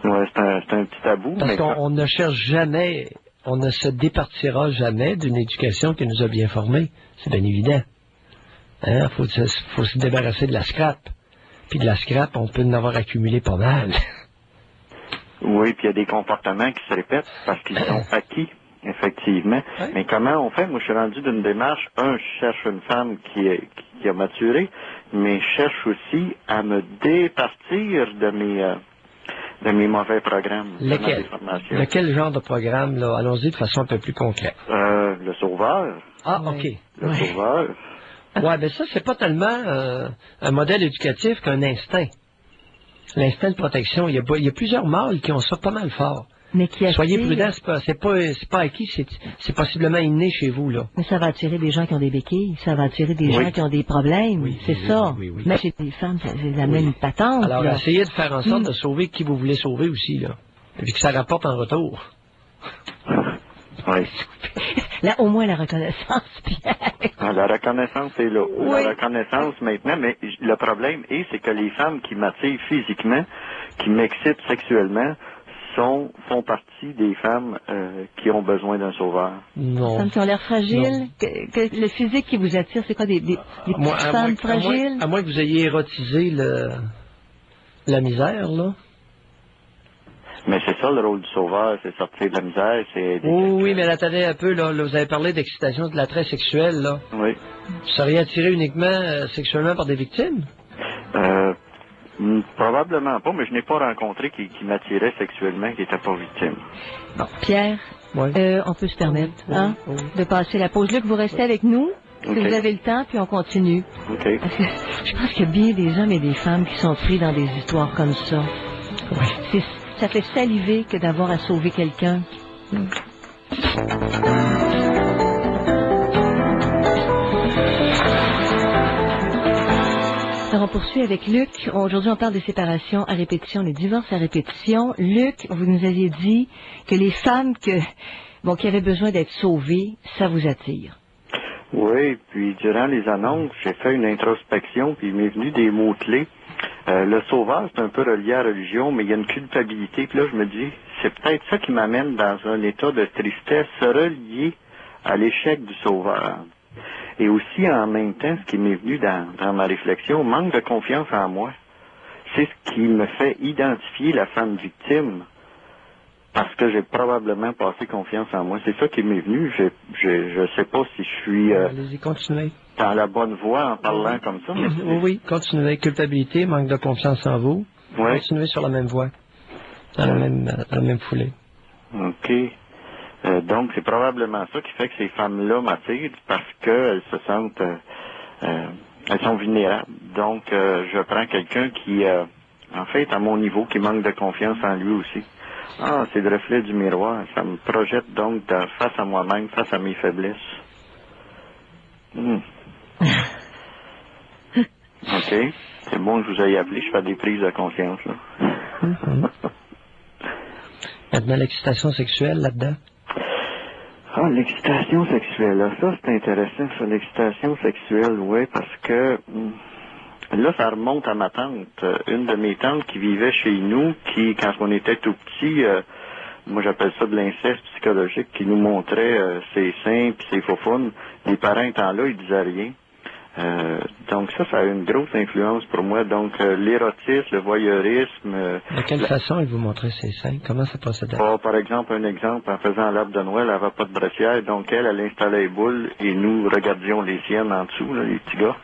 Oui, c'est un petit tabou. Parce qu'on ne cherche jamais, on ne se départira jamais d'une éducation qui nous a bien formés. C'est bien évident. Hein? Faut se débarrasser de la scrap. Puis de la scrap, on peut en avoir accumulé pas mal. Oui, puis il y a des comportements qui se répètent parce qu'ils sont acquis, effectivement. Ouais. Mais comment on fait? Moi, je suis rendu d'une démarche. Je cherche une femme qui a maturé, mais je cherche aussi à me départir de mes mauvais programmes. Lequel genre de programme, là? Allons-y de façon un peu plus concrète. Le Sauveur. Ah, OK. Le Sauveur. Ouais, ben ça, c'est pas tellement un modèle éducatif qu'un instinct. L'instinct de protection, il y a plusieurs mâles qui ont ça pas mal fort. Mais qui Soyez prudents, c'est pas acquis, c'est possiblement inné chez vous, là. Mais ça va attirer des gens qui ont des béquilles, ça va attirer des gens qui ont des problèmes, c'est ça. Oui. Mais chez les femmes, c'est la même patente. Alors, là. essayez de faire en sorte de sauver qui vous voulez sauver aussi, là. Et puis que ça rapporte en retour. Oui. Là, au moins, la reconnaissance, Pierre. La reconnaissance est là. Oui. La reconnaissance maintenant, mais le problème c'est que les femmes qui m'attirent physiquement, qui m'excitent sexuellement, font partie des femmes qui ont besoin d'un sauveur. Non. Femmes qui ont l'air fragiles, que le physique qui vous attire, c'est quoi, des petites femmes fragiles? À moins que vous ayez érotisé la misère, là. Mais c'est ça le rôle du sauveur, c'est sortir de la misère, c'est... Oui, mais attendez un peu, là, vous avez parlé d'excitation, de l'attrait sexuel, là. Oui. Vous seriez attiré uniquement sexuellement par des victimes? Probablement pas, mais je n'ai pas rencontré qui m'attirait sexuellement, qui n'était pas victime. Bon, Pierre, on peut se permettre de passer la pause. Luc, vous restez avec nous? Si vous avez le temps, puis on continue. OK. Parce que je pense qu'il y a bien des hommes et des femmes qui sont pris dans des histoires comme ça. Ça fait saliver que d'avoir à sauver quelqu'un. Alors, on poursuit avec Luc. Aujourd'hui, on parle de séparation à répétition, des divorces à répétition. Luc, vous nous aviez dit que les femmes qui avaient besoin d'être sauvées, ça vous attire. Oui, puis durant les annonces, j'ai fait une introspection, puis il m'est venu des mots-clés. Le sauveur, c'est un peu relié à la religion, mais il y a une culpabilité. Puis là, je me dis, c'est peut-être ça qui m'amène dans un état de tristesse relié à l'échec du sauveur. Et aussi, en même temps, ce qui m'est venu dans ma réflexion, manque de confiance en moi. C'est ce qui me fait identifier la femme victime, parce que j'ai probablement passé confiance en moi. C'est ça qui m'est venu. Je sais pas si je suis Allez-y, continuez. dans la bonne voie en parlant comme ça. Mais Oui, continuez. Culpabilité, manque de confiance en vous. Oui. Continuez sur la même voie, dans la même foulée. OK. Donc, c'est probablement ça qui fait que ces femmes-là m'attirent, parce qu'elles se sentent... elles sont vulnérables. Donc, je prends quelqu'un qui, en fait, à mon niveau, qui manque de confiance en lui aussi. Ah, c'est le reflet du miroir. Ça me projette donc face à moi-même, face à mes faiblesses. OK. C'est bon que je vous aille appelé. Je fais des prises de conscience, là. Maintenant, l'excitation sexuelle là-dedans. Ah, l'excitation sexuelle, là, ça c'est intéressant, ça, l'excitation sexuelle, oui, parce que là, ça remonte à ma tante, une de mes tantes qui vivait chez nous, qui, quand on était tout petit, moi j'appelle ça de l'inceste psychologique, qui nous montrait ses seins puis ses faufounes. Les parents étant là, ils disaient rien. Donc ça a une grosse influence pour moi. Donc l'érotisme, le voyeurisme. De quelle façon il vous montrait ses seins? Comment ça procédait? Par exemple, en faisant l'arbre de Noël, elle n'avait pas de brassière, donc elle installait les boules et nous regardions les siennes en dessous, là, les petits gars.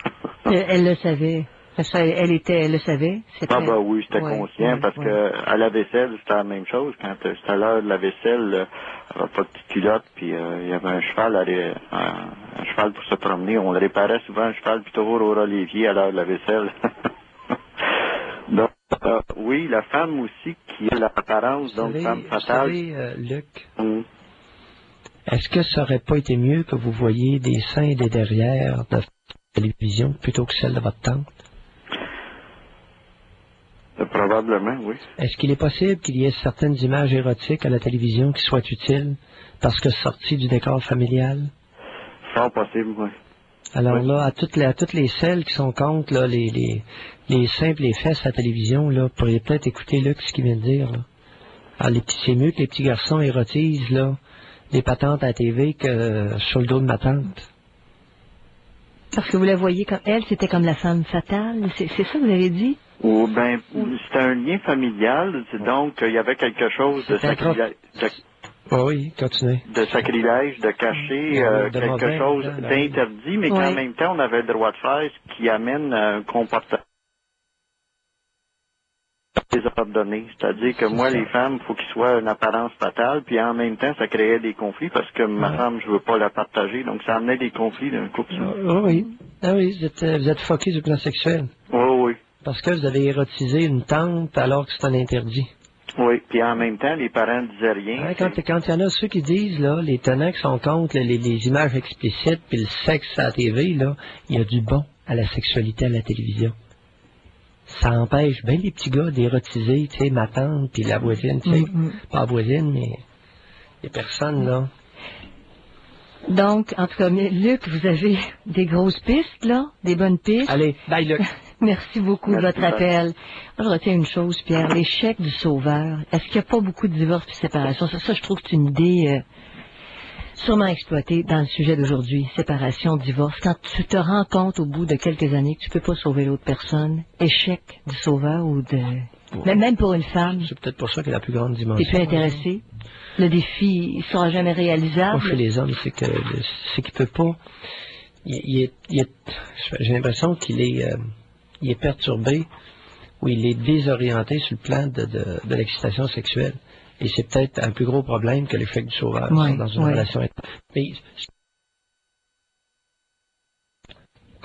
Elle le savait. Elle le savait. Ah bah oui, c'était conscient, parce que à la vaisselle, c'était la même chose. Quand c'était à l'heure de la vaisselle, elle n'avait pas de petite culotte, puis il y avait un cheval un cheval pour se promener. On le réparait souvent, un cheval, puis toujours au Olivier à l'heure de la vaisselle. Donc, oui, la femme aussi qui a l'apparence, donc femme fatale. Vous savez, Luc, est-ce que ça aurait pas été mieux que vous voyiez des seins et des derrières de télévision plutôt que celle de votre tante? Probablement, oui. Est-ce qu'il est possible qu'il y ait certaines images érotiques à la télévision qui soient utiles parce que sorties du décor familial? Fort possible, oui. Alors oui. là, à toutes les celles qui sont contre là, les seins et les fesses à la télévision, là, pourriez peut-être écouter Luc ce qu'il vient de dire. Là. Alors, c'est mieux que les petits garçons érotisent là, les patentes à la TV que sur le dos de ma tante. Parce que vous la voyez comme elle, c'était comme la femme fatale. C'est ça que vous avez dit? Oh, ben, c'était un lien familial, donc il y avait quelque chose de sacrilège. Oui, continuez. De sacrilège, de cacher quelque chose d'interdit, mais qu'en même temps, on avait le droit de faire, ce qui amène un comportement désordonné. C'est-à-dire que moi, les femmes, il faut qu'ils soient une apparence fatale, puis en même temps, ça créait des conflits, parce que ma femme, je veux pas la partager, donc ça amenait des conflits d'un couple. Oui. Ah oui, vous êtes foqué sur le plan sexuel. Oui. Parce que vous avez érotisé une tante alors que c'est un interdit. Oui, puis en même temps, les parents ne disaient rien. Quand il y en a ceux qui disent, là, les tenants qui sont contre les images explicites puis le sexe à la TV, là, il y a du bon à la sexualité à la télévision. Ça empêche bien les petits gars d'érotiser, tu sais, ma tante puis la voisine, tu sais. Pas la voisine, mais les personnes, là. Donc, en tout cas, Luc, vous avez des grosses pistes, là, des bonnes pistes. Allez, bye, Luc. Merci beaucoup de votre appel. Moi, je retiens une chose, Pierre, l'échec du sauveur. Est-ce qu'il n'y a pas beaucoup de divorces et de séparations? Ça, je trouve que c'est une idée sûrement exploitée dans le sujet d'aujourd'hui. Séparation, divorce. Quand tu te rends compte au bout de quelques années que tu peux pas sauver l'autre personne, échec du sauveur ou de... Même pour une femme. C'est peut-être pour ça qu'il y a la plus grande dimension. T'es plus intéressé. Le défi, il sera jamais réalisable. Chez les hommes, c'est qu'il peut pas... J'ai l'impression qu'il est... il est perturbé ou il est désorienté sur le plan de l'excitation sexuelle. Et c'est peut-être un plus gros problème que l'échec du sauveur dans une relation. Mais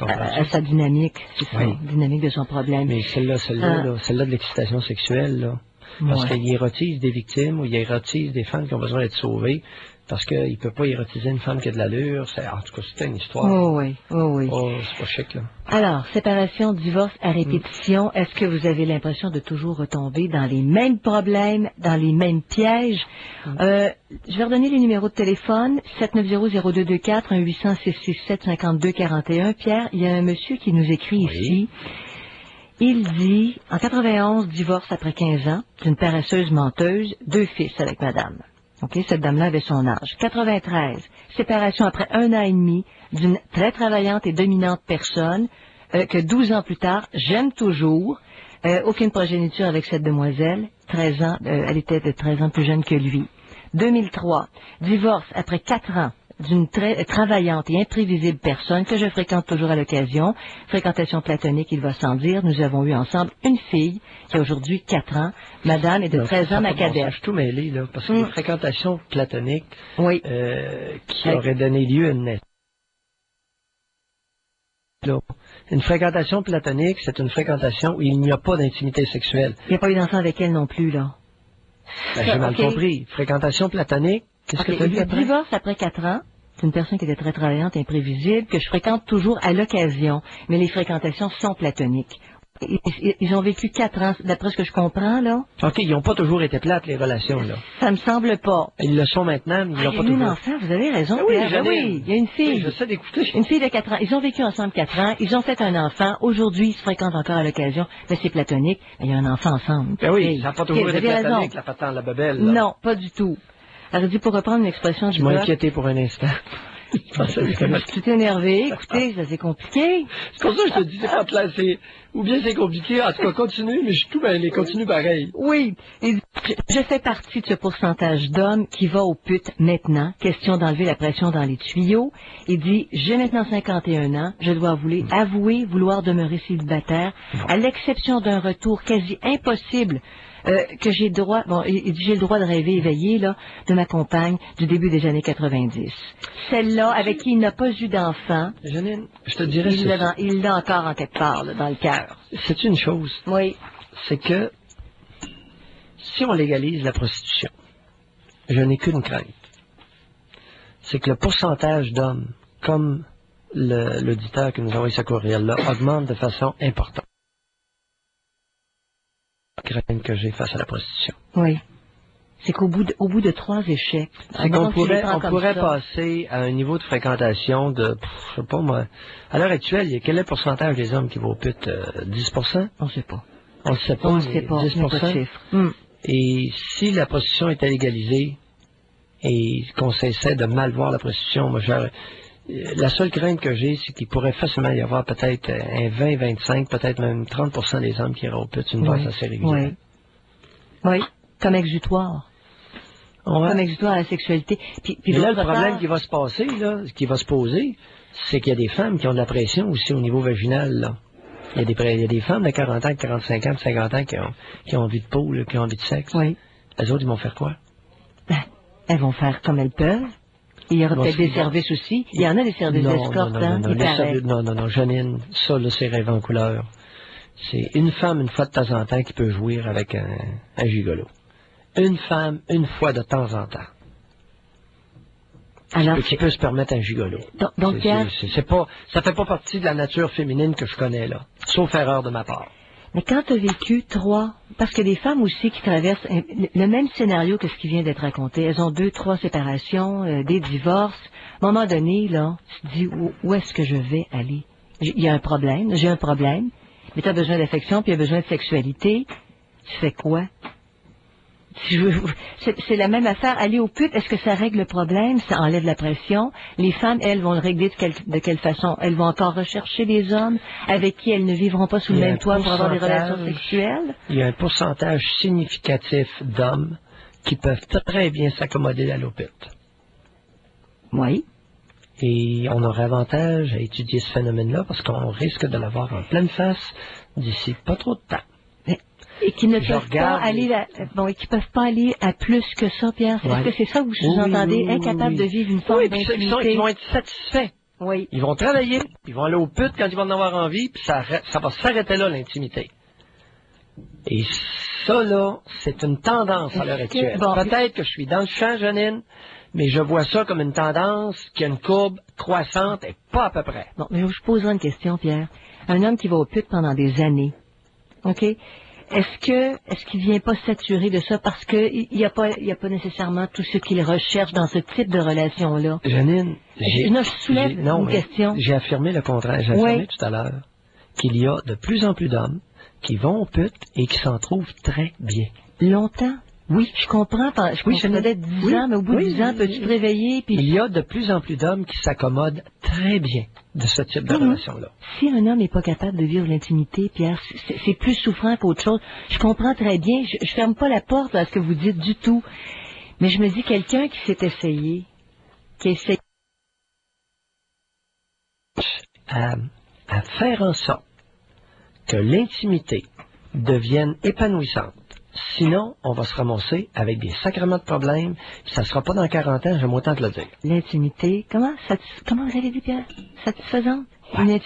à sa dynamique, c'est ça, Oui. dynamique de son problème. Mais celle-là, celle-là de l'excitation sexuelle, là, parce qu'il érotise des victimes ou il érotise des femmes qui ont besoin d'être sauvées, parce qu'il ne peut pas érotiser une femme qui a de l'allure. En tout cas, c'était une histoire. Oh oui, oh oui. Oh, c'est pas chic, là. Alors, séparation, divorce à répétition, est-ce que vous avez l'impression de toujours retomber dans les mêmes problèmes, dans les mêmes pièges? Je vais redonner les numéros de téléphone, 790-0224, 1-800-667-5241. Pierre, il y a un monsieur qui nous écrit ici. Il dit, en 91, divorce après 15 ans, d'une paresseuse menteuse, 2 fils avec madame. OK, cette dame-là avait son âge. 93, séparation après 1 an et demi d'une très travaillante et dominante personne que 12 ans plus tard, j'aime toujours. Aucune progéniture avec cette demoiselle. 13 ans, elle était de 13 ans plus jeune que lui. 2003, divorce après 4 ans d'une très travaillante et imprévisible personne que je fréquente toujours à l'occasion. Fréquentation platonique, il va sans dire. Nous avons eu ensemble une fille qui a aujourd'hui 4 ans. Madame est de 13 ans, ma cadette. Je suis tout mêlé, là, parce que les fréquentations platoniques oui. Qui auraient donné lieu à une naissance. Une fréquentation platonique, c'est une fréquentation où il n'y a pas d'intimité sexuelle. Il n'y a pas eu d'enfant avec elle non plus, là. J'ai mal compris. Fréquentation platonique, qu'est-ce que tu as dit après? Divorce après 4 ans. C'est une personne qui était très travaillante, imprévisible, que je fréquente toujours à l'occasion, mais les fréquentations sont platoniques. Ils ont vécu 4 ans, d'après ce que je comprends, là. OK, ils n'ont pas toujours été plates, les relations, là. Ça me semble pas. Ils le sont maintenant, mais ils l'ont pas toujours. Il y a eu un enfant, vous avez raison. Oui, il y a une fille. Oui, je sais d'écouter. Une fille de 4 ans. Ils ont vécu ensemble 4 ans, ils ont fait un enfant. Aujourd'hui, ils se fréquentent encore à l'occasion, mais c'est platonique. Mais il y a un enfant ensemble. Ben oui, ça n'a pas toujours été platonique, raison. la patente, la babelle. Là. Non, pas du tout. Alors, je dis, pour reprendre une expression du Je m'ai inquiété pour un instant. Tu t'es énervé, écoutez, ça c'est compliqué. C'est pour ça que je te dis, c'est pas clair, ou bien c'est compliqué, en tout cas, continue, mais je suis tout mêlé, continue pareil. Oui, je fais partie de ce pourcentage d'hommes qui va aux putes maintenant, question d'enlever la pression dans les tuyaux. Il dit, j'ai maintenant 51 ans, je dois avouer vouloir demeurer célibataire, à l'exception d'un retour quasi impossible que j'ai droit, il dit j'ai le droit de rêver éveillé, là, de ma compagne du début des années 90. Celle-là, avec qui il n'a pas eu d'enfant. Janine, je te dirais il l'a encore en quelque part, là, dans le cœur. C'est une chose. Oui. C'est que, si on légalise la prostitution, je n'ai qu'une crainte. C'est que le pourcentage d'hommes, comme l'auditeur qui nous a envoyé ce courriel-là, augmente de façon importante. Crainte que j'ai face à la prostitution. Oui. C'est qu'au bout de 3 échecs, c'est qu'on pourrait passer à un niveau de fréquentation de, je sais pas moi, à l'heure actuelle, quel est le pourcentage des hommes qui vont aux putes? 10%? On ne sait pas. On ne sait pas. On ne sait pas. 10%. Et si la prostitution était légalisée et qu'on cessait de mal voir la prostitution, moi, la seule crainte que j'ai, c'est qu'il pourrait facilement y avoir peut-être un 20, 25, peut-être même 30% des hommes qui iraient aux putes une base assez régulière. Oui, comme exutoire. Ouais. Comme exutoire à la sexualité. Puis là, le problème qui va se passer, là, qui va se poser, c'est qu'il y a des femmes qui ont de la pression aussi au niveau vaginal, là. Il y a des femmes de 40 ans, de 45 ans, de 50 ans qui ont envie de peau, là, qui ont envie de sexe. Oui. Les autres, ils vont faire quoi? Elles vont faire comme elles peuvent. Il y aura peut-être des services aussi. Il y en a des services d'escorte, non, Janine, ça, là, c'est rêve en couleur. C'est une femme, une fois de temps en temps, qui peut jouir avec un gigolo. Une femme, une fois de temps en temps. Alors, qui peut se permettre un gigolo. Donc, ça fait pas partie de la nature féminine que je connais, là. Sauf erreur de ma part. Mais quand tu as vécu 3, parce que des femmes aussi qui traversent le même scénario que ce qui vient d'être raconté, elles ont 2, 3 séparations, des divorces. À un moment donné, là, tu te dis, où est-ce que je vais aller? Il y a un problème, j'ai un problème, mais tu as besoin d'affection, puis il y a besoin de sexualité. Tu fais quoi? C'est la même affaire. Aller aux putes, est-ce que ça règle le problème? Ça enlève la pression. Les femmes, elles, vont le régler de quelle façon? Elles vont encore rechercher des hommes avec qui elles ne vivront pas sous le même toit pour avoir des relations sexuelles? Il y a un pourcentage significatif d'hommes qui peuvent très bien s'accommoder à l'eau pute. Oui. Et on aurait avantage à étudier ce phénomène-là parce qu'on risque de l'avoir en pleine face d'ici pas trop de temps. Et qui ne peuvent pas aller et qui peuvent pas aller à plus que ça, Pierre. Est-ce que c'est ça que vous sous-entendez? Incapables de vivre une forme d'intimité? Ils vont être satisfaits Oui. Ils vont travailler, ils vont aller au pute quand ils vont en avoir envie, puis ça va s'arrêter là, l'intimité. Et ça, là, c'est une tendance à l'heure actuelle. Bon. Peut-être que je suis dans le champ, Janine, mais je vois ça comme une tendance qui a une courbe croissante et pas à peu près. Bon, mais je poserai une question, Pierre. Un homme qui va au pute pendant des années, OK? Est-ce qu'il vient pas saturer de ça parce que il y a pas nécessairement tout ce qu'il recherche dans ce type de relation-là? Janine, je soulève une question. J'ai affirmé le contraire. J'ai affirmé tout à l'heure qu'il y a de plus en plus d'hommes qui vont au pute et qui s'en trouvent très bien. Longtemps? Oui, je comprends. Je peut-être 10 ans, mais au bout de 10 ans, peux-tu te réveiller? Puis... Il y a de plus en plus d'hommes qui s'accommodent très bien de ce type de relation-là. Si un homme n'est pas capable de vivre l'intimité, Pierre, c'est plus souffrant qu'autre chose. Je comprends très bien. Je ferme pas la porte à ce que vous dites du tout. Mais je me dis, quelqu'un qui s'est essayé, qui essaie à faire en sorte que l'intimité devienne épanouissante. Sinon, on va se ramasser avec des sacrements de problèmes, puis ça sera pas dans 40 ans, j'aime autant te le dire. L'intimité, comment vous avez dit, Pierre? Satisfaisante? Ouais.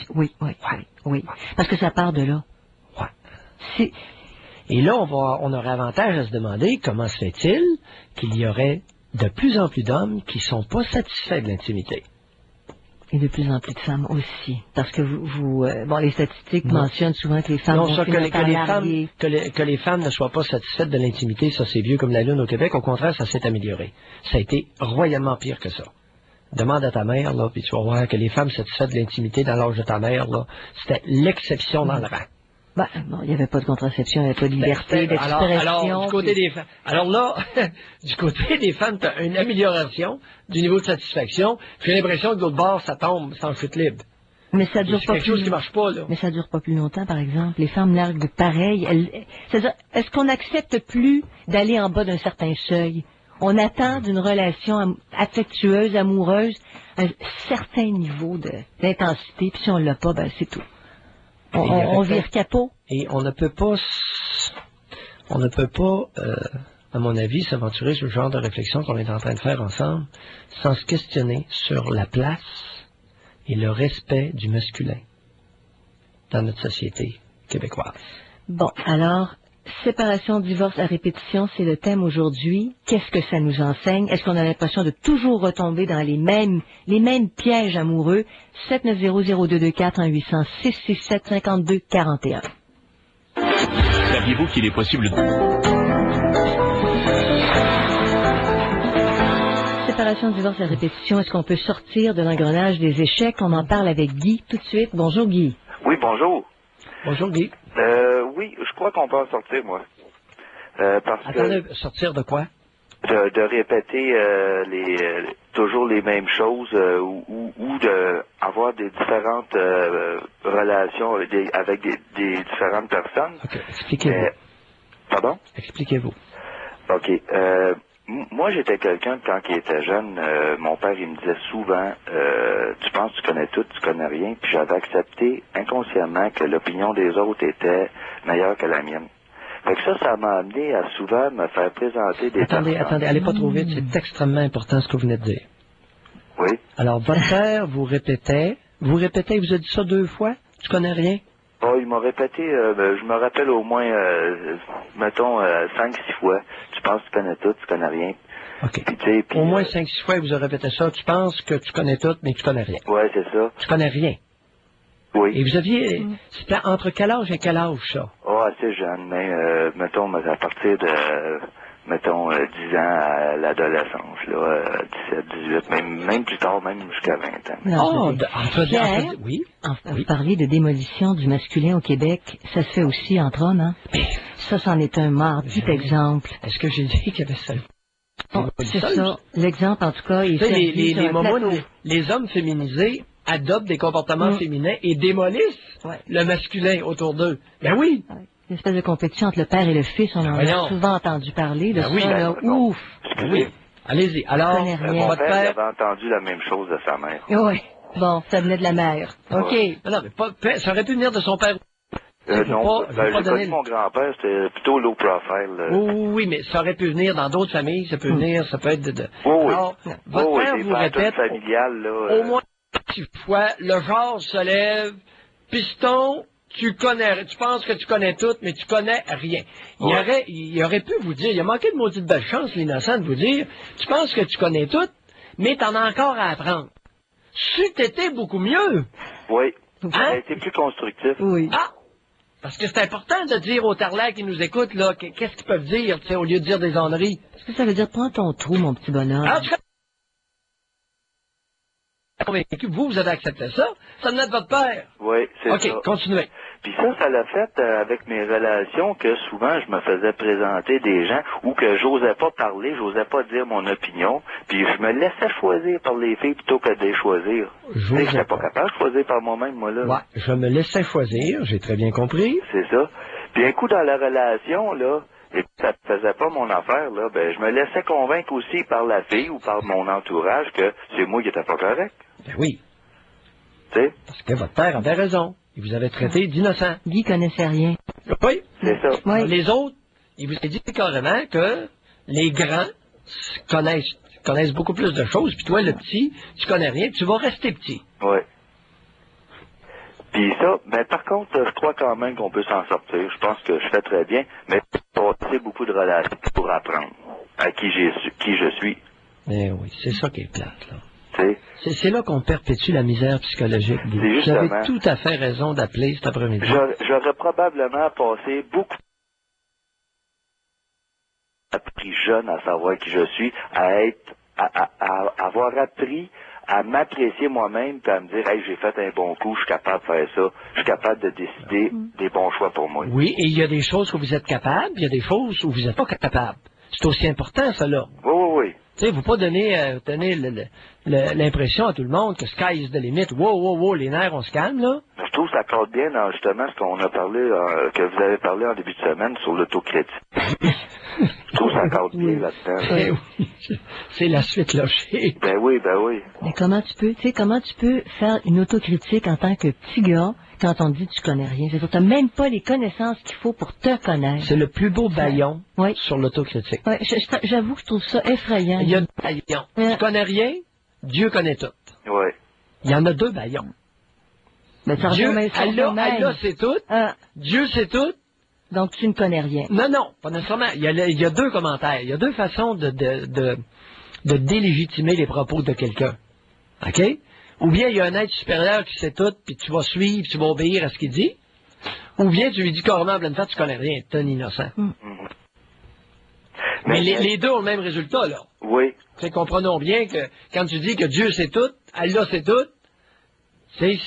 Oui. Parce que ça part de là. Ouais. Et là, on aurait avantage à se demander comment se fait-il qu'il y aurait de plus en plus d'hommes qui sont pas satisfaits de l'intimité. Et de plus en plus de femmes aussi. Parce que les statistiques mentionnent souvent que les femmes vont finir par larguer. Que les femmes ne soient pas satisfaites de l'intimité, ça c'est vieux comme la lune au Québec. Au contraire, ça s'est amélioré. Ça a été royalement pire que ça. Demande à ta mère, là, puis tu vas voir que les femmes satisfaites de l'intimité dans l'âge de ta mère, là, c'était l'exception dans le rang. Il n'y avait pas de contraception, il n'y avait pas de liberté d'expression. Alors, du côté des femmes. Alors là, du côté des femmes, tu as une amélioration du niveau de satisfaction. J'ai l'impression que d'autre bord, ça tombe sans chute libre. Mais ça dure pas quelque chose qui marche pas, là. Mais ça dure pas plus longtemps, par exemple. Les femmes larguent pareil. C'est-à-dire, est-ce qu'on n'accepte plus d'aller en bas d'un certain seuil? On attend d'une relation affectueuse, amoureuse, un certain niveau d'intensité, puis si on l'a pas, c'est tout. On vire capot. Et on ne peut pas, à mon avis, s'aventurer sur le genre de réflexion qu'on est en train de faire ensemble sans se questionner sur la place et le respect du masculin dans notre société québécoise. Bon, alors, séparation, divorce à répétition, c'est le thème aujourd'hui. Qu'est-ce que ça nous enseigne? Est-ce qu'on a l'impression de toujours retomber dans les mêmes pièges amoureux? 790-0224-1800-667-52-41. Saviez-vous qu'il est possible de... Séparation, divorce à répétition, est-ce qu'on peut sortir de l'engrenage des échecs? On en parle avec Guy tout de suite. Bonjour Guy. Oui, bonjour. Bonjour Guy. Oui, je crois qu'on peut en sortir, moi. Attendez, sortir de quoi? De répéter toujours les mêmes choses ou de avoir des différentes relations avec des différentes personnes. OK, expliquez-vous. Pardon? Expliquez-vous. OK. Moi, j'étais quelqu'un, quand il était jeune, mon père, il me disait souvent, tu penses que tu connais tout, tu connais rien, puis j'avais accepté inconsciemment que l'opinion des autres était meilleure que la mienne. Fait que ça m'a amené à souvent me faire présenter des personnes. Attendez, allez pas trop vite, c'est extrêmement important ce que vous venez de dire. Oui. Alors, votre père vous répétait, il vous a dit ça 2 fois, tu connais rien? Oh, il m'a répété, je me rappelle au moins, mettons, 5-6 fois. Tu penses que tu connais tout, tu connais rien. OK. Puis, au moins 5-6 fois, il vous a répété ça. Tu penses que tu connais tout, mais tu connais rien. Oui, c'est ça. Tu connais rien. Oui. Et vous aviez... C'était entre quel âge et quel âge, ça? Oh, assez jeune, mais, mettons, à partir de, 10 ans à l'adolescence, là, 17, 18, même plus tard, même jusqu'à 20 ans. Oui. Vous parlez de démolition du masculin au Québec, ça se fait aussi entre hommes, hein? Ça, c'en est un mardi exemple. Est-ce que j'ai dit qu'il y avait ça? C'est ça. L'exemple, en tout cas, il les hommes féminisés adoptent des comportements féminins et démolissent le masculin autour d'eux. Ben oui! Une espèce de compétition entre le père et le fils, on en a souvent entendu parler de ça, ouf! Oui. Allez-y. Alors, mon père avait entendu la même chose de sa mère. Oui. Bon, ça venait de la mère. OK. Non, mais ça aurait pu venir de son père. Non, j'ai connu mon grand-père, c'était plutôt low profile. Oui, mais ça aurait pu venir dans d'autres familles, ça peut venir, ça peut être de... Oui, Alors, votre père vous répète, familiale, là, au moins 6 fois, le genre se lève, piston, tu penses que tu connais tout, mais tu connais rien. Il aurait pu vous dire, il a manqué de maudite belle chance, l'innocent, de vous dire, tu penses que tu connais tout, mais t'en as encore à apprendre. Si t'étais beaucoup mieux. Oui. Hein? Ça a été plus constructif. Oui. Ah! Parce que c'est important de dire aux tarlacs qui nous écoutent, là, qu'est-ce qu'ils peuvent dire, tu sais, au lieu de dire des enneries. Est-ce que ça veut dire prends ton trou, mon petit bonhomme? Alors, tu convaincu, vous avez accepté ça, ça venait de votre père. Oui, c'est ça. OK, continuez. Puis ça l'a fait avec mes relations que souvent je me faisais présenter des gens ou que j'osais pas parler, j'osais pas dire mon opinion, puis je me laissais choisir par les filles plutôt que de les choisir. Je n'étais pas capable de choisir par moi-même, moi, là. Ouais, je me laissais choisir, j'ai très bien compris. C'est ça. Puis un coup dans la relation, là, et ça ne faisait pas mon affaire, là, ben je me laissais convaincre aussi par la fille ou par mon entourage que c'est moi qui n'étais pas correct. Ben oui. Tu sais? Parce que votre père avait raison. Il vous avait traité d'innocent. Guy connaissait rien. Oui. C'est ça. Oui. Les autres, il vous a dit carrément que les grands connaissent beaucoup plus de choses, puis toi, le petit, tu connais rien, tu vas rester petit. Oui. Puis ça, ben par contre, je crois quand même qu'on peut s'en sortir. Je pense que je fais très bien, mais passer beaucoup de relations pour apprendre à qui je suis. Eh oui, c'est ça qui est plate, là. Tu sais? C'est là qu'on perpétue la misère psychologique. Vous avez tout à fait raison d'appeler cet après-midi. J'aurais probablement passé beaucoup appris jeune à savoir qui je suis, à avoir appris à m'apprécier moi-même et à me dire, hey, j'ai fait un bon coup, je suis capable de faire ça, je suis capable de décider des bons choix pour moi. Oui, et il y a des choses où vous êtes capable, il y a des choses où vous n'êtes pas capable. C'est aussi important, ça, là. Oui, oui, oui. Tu sais, vous pas donner l'impression à tout le monde que sky is the limit. Wow, les nerfs, on se calme, là. Je trouve que ça accorde bien dans justement ce qu'on a parlé, que vous avez parlé en début de semaine sur l'autocritique. Je trouve que ça accorde bien là-dedans. Eh oui, c'est la suite logique. Ben oui, ben oui. Mais comment tu peux faire une autocritique en tant que petit gars quand on dit que tu connais rien? C'est-à-dire que tu n'as même pas les connaissances qu'il faut pour te connaître. C'est le plus beau baillon Oui. sur l'autocritique. Ouais, j'avoue que je trouve ça effrayant. Il y a deux baillons. Tu connais rien, Dieu connaît tout. Oui. Il y en a deux baillons. Mais ça Dieu, revient sur le même. Allah c'est tout. Dieu c'est tout. Donc tu ne connais rien. Non, pas nécessairement. Il y a deux commentaires. Il y a deux façons de délégitimer les propos de quelqu'un. OK? Ou bien il y a un être supérieur qui sait tout, puis tu vas suivre, tu vas obéir à ce qu'il dit. Ou bien tu lui dis carrément en pleine face, tu connais rien, t'es un innocent. Mais les deux ont le même résultat, là. Oui. C'est comprenons bien que quand tu dis que Dieu sait tout, Allah sait tout, c'est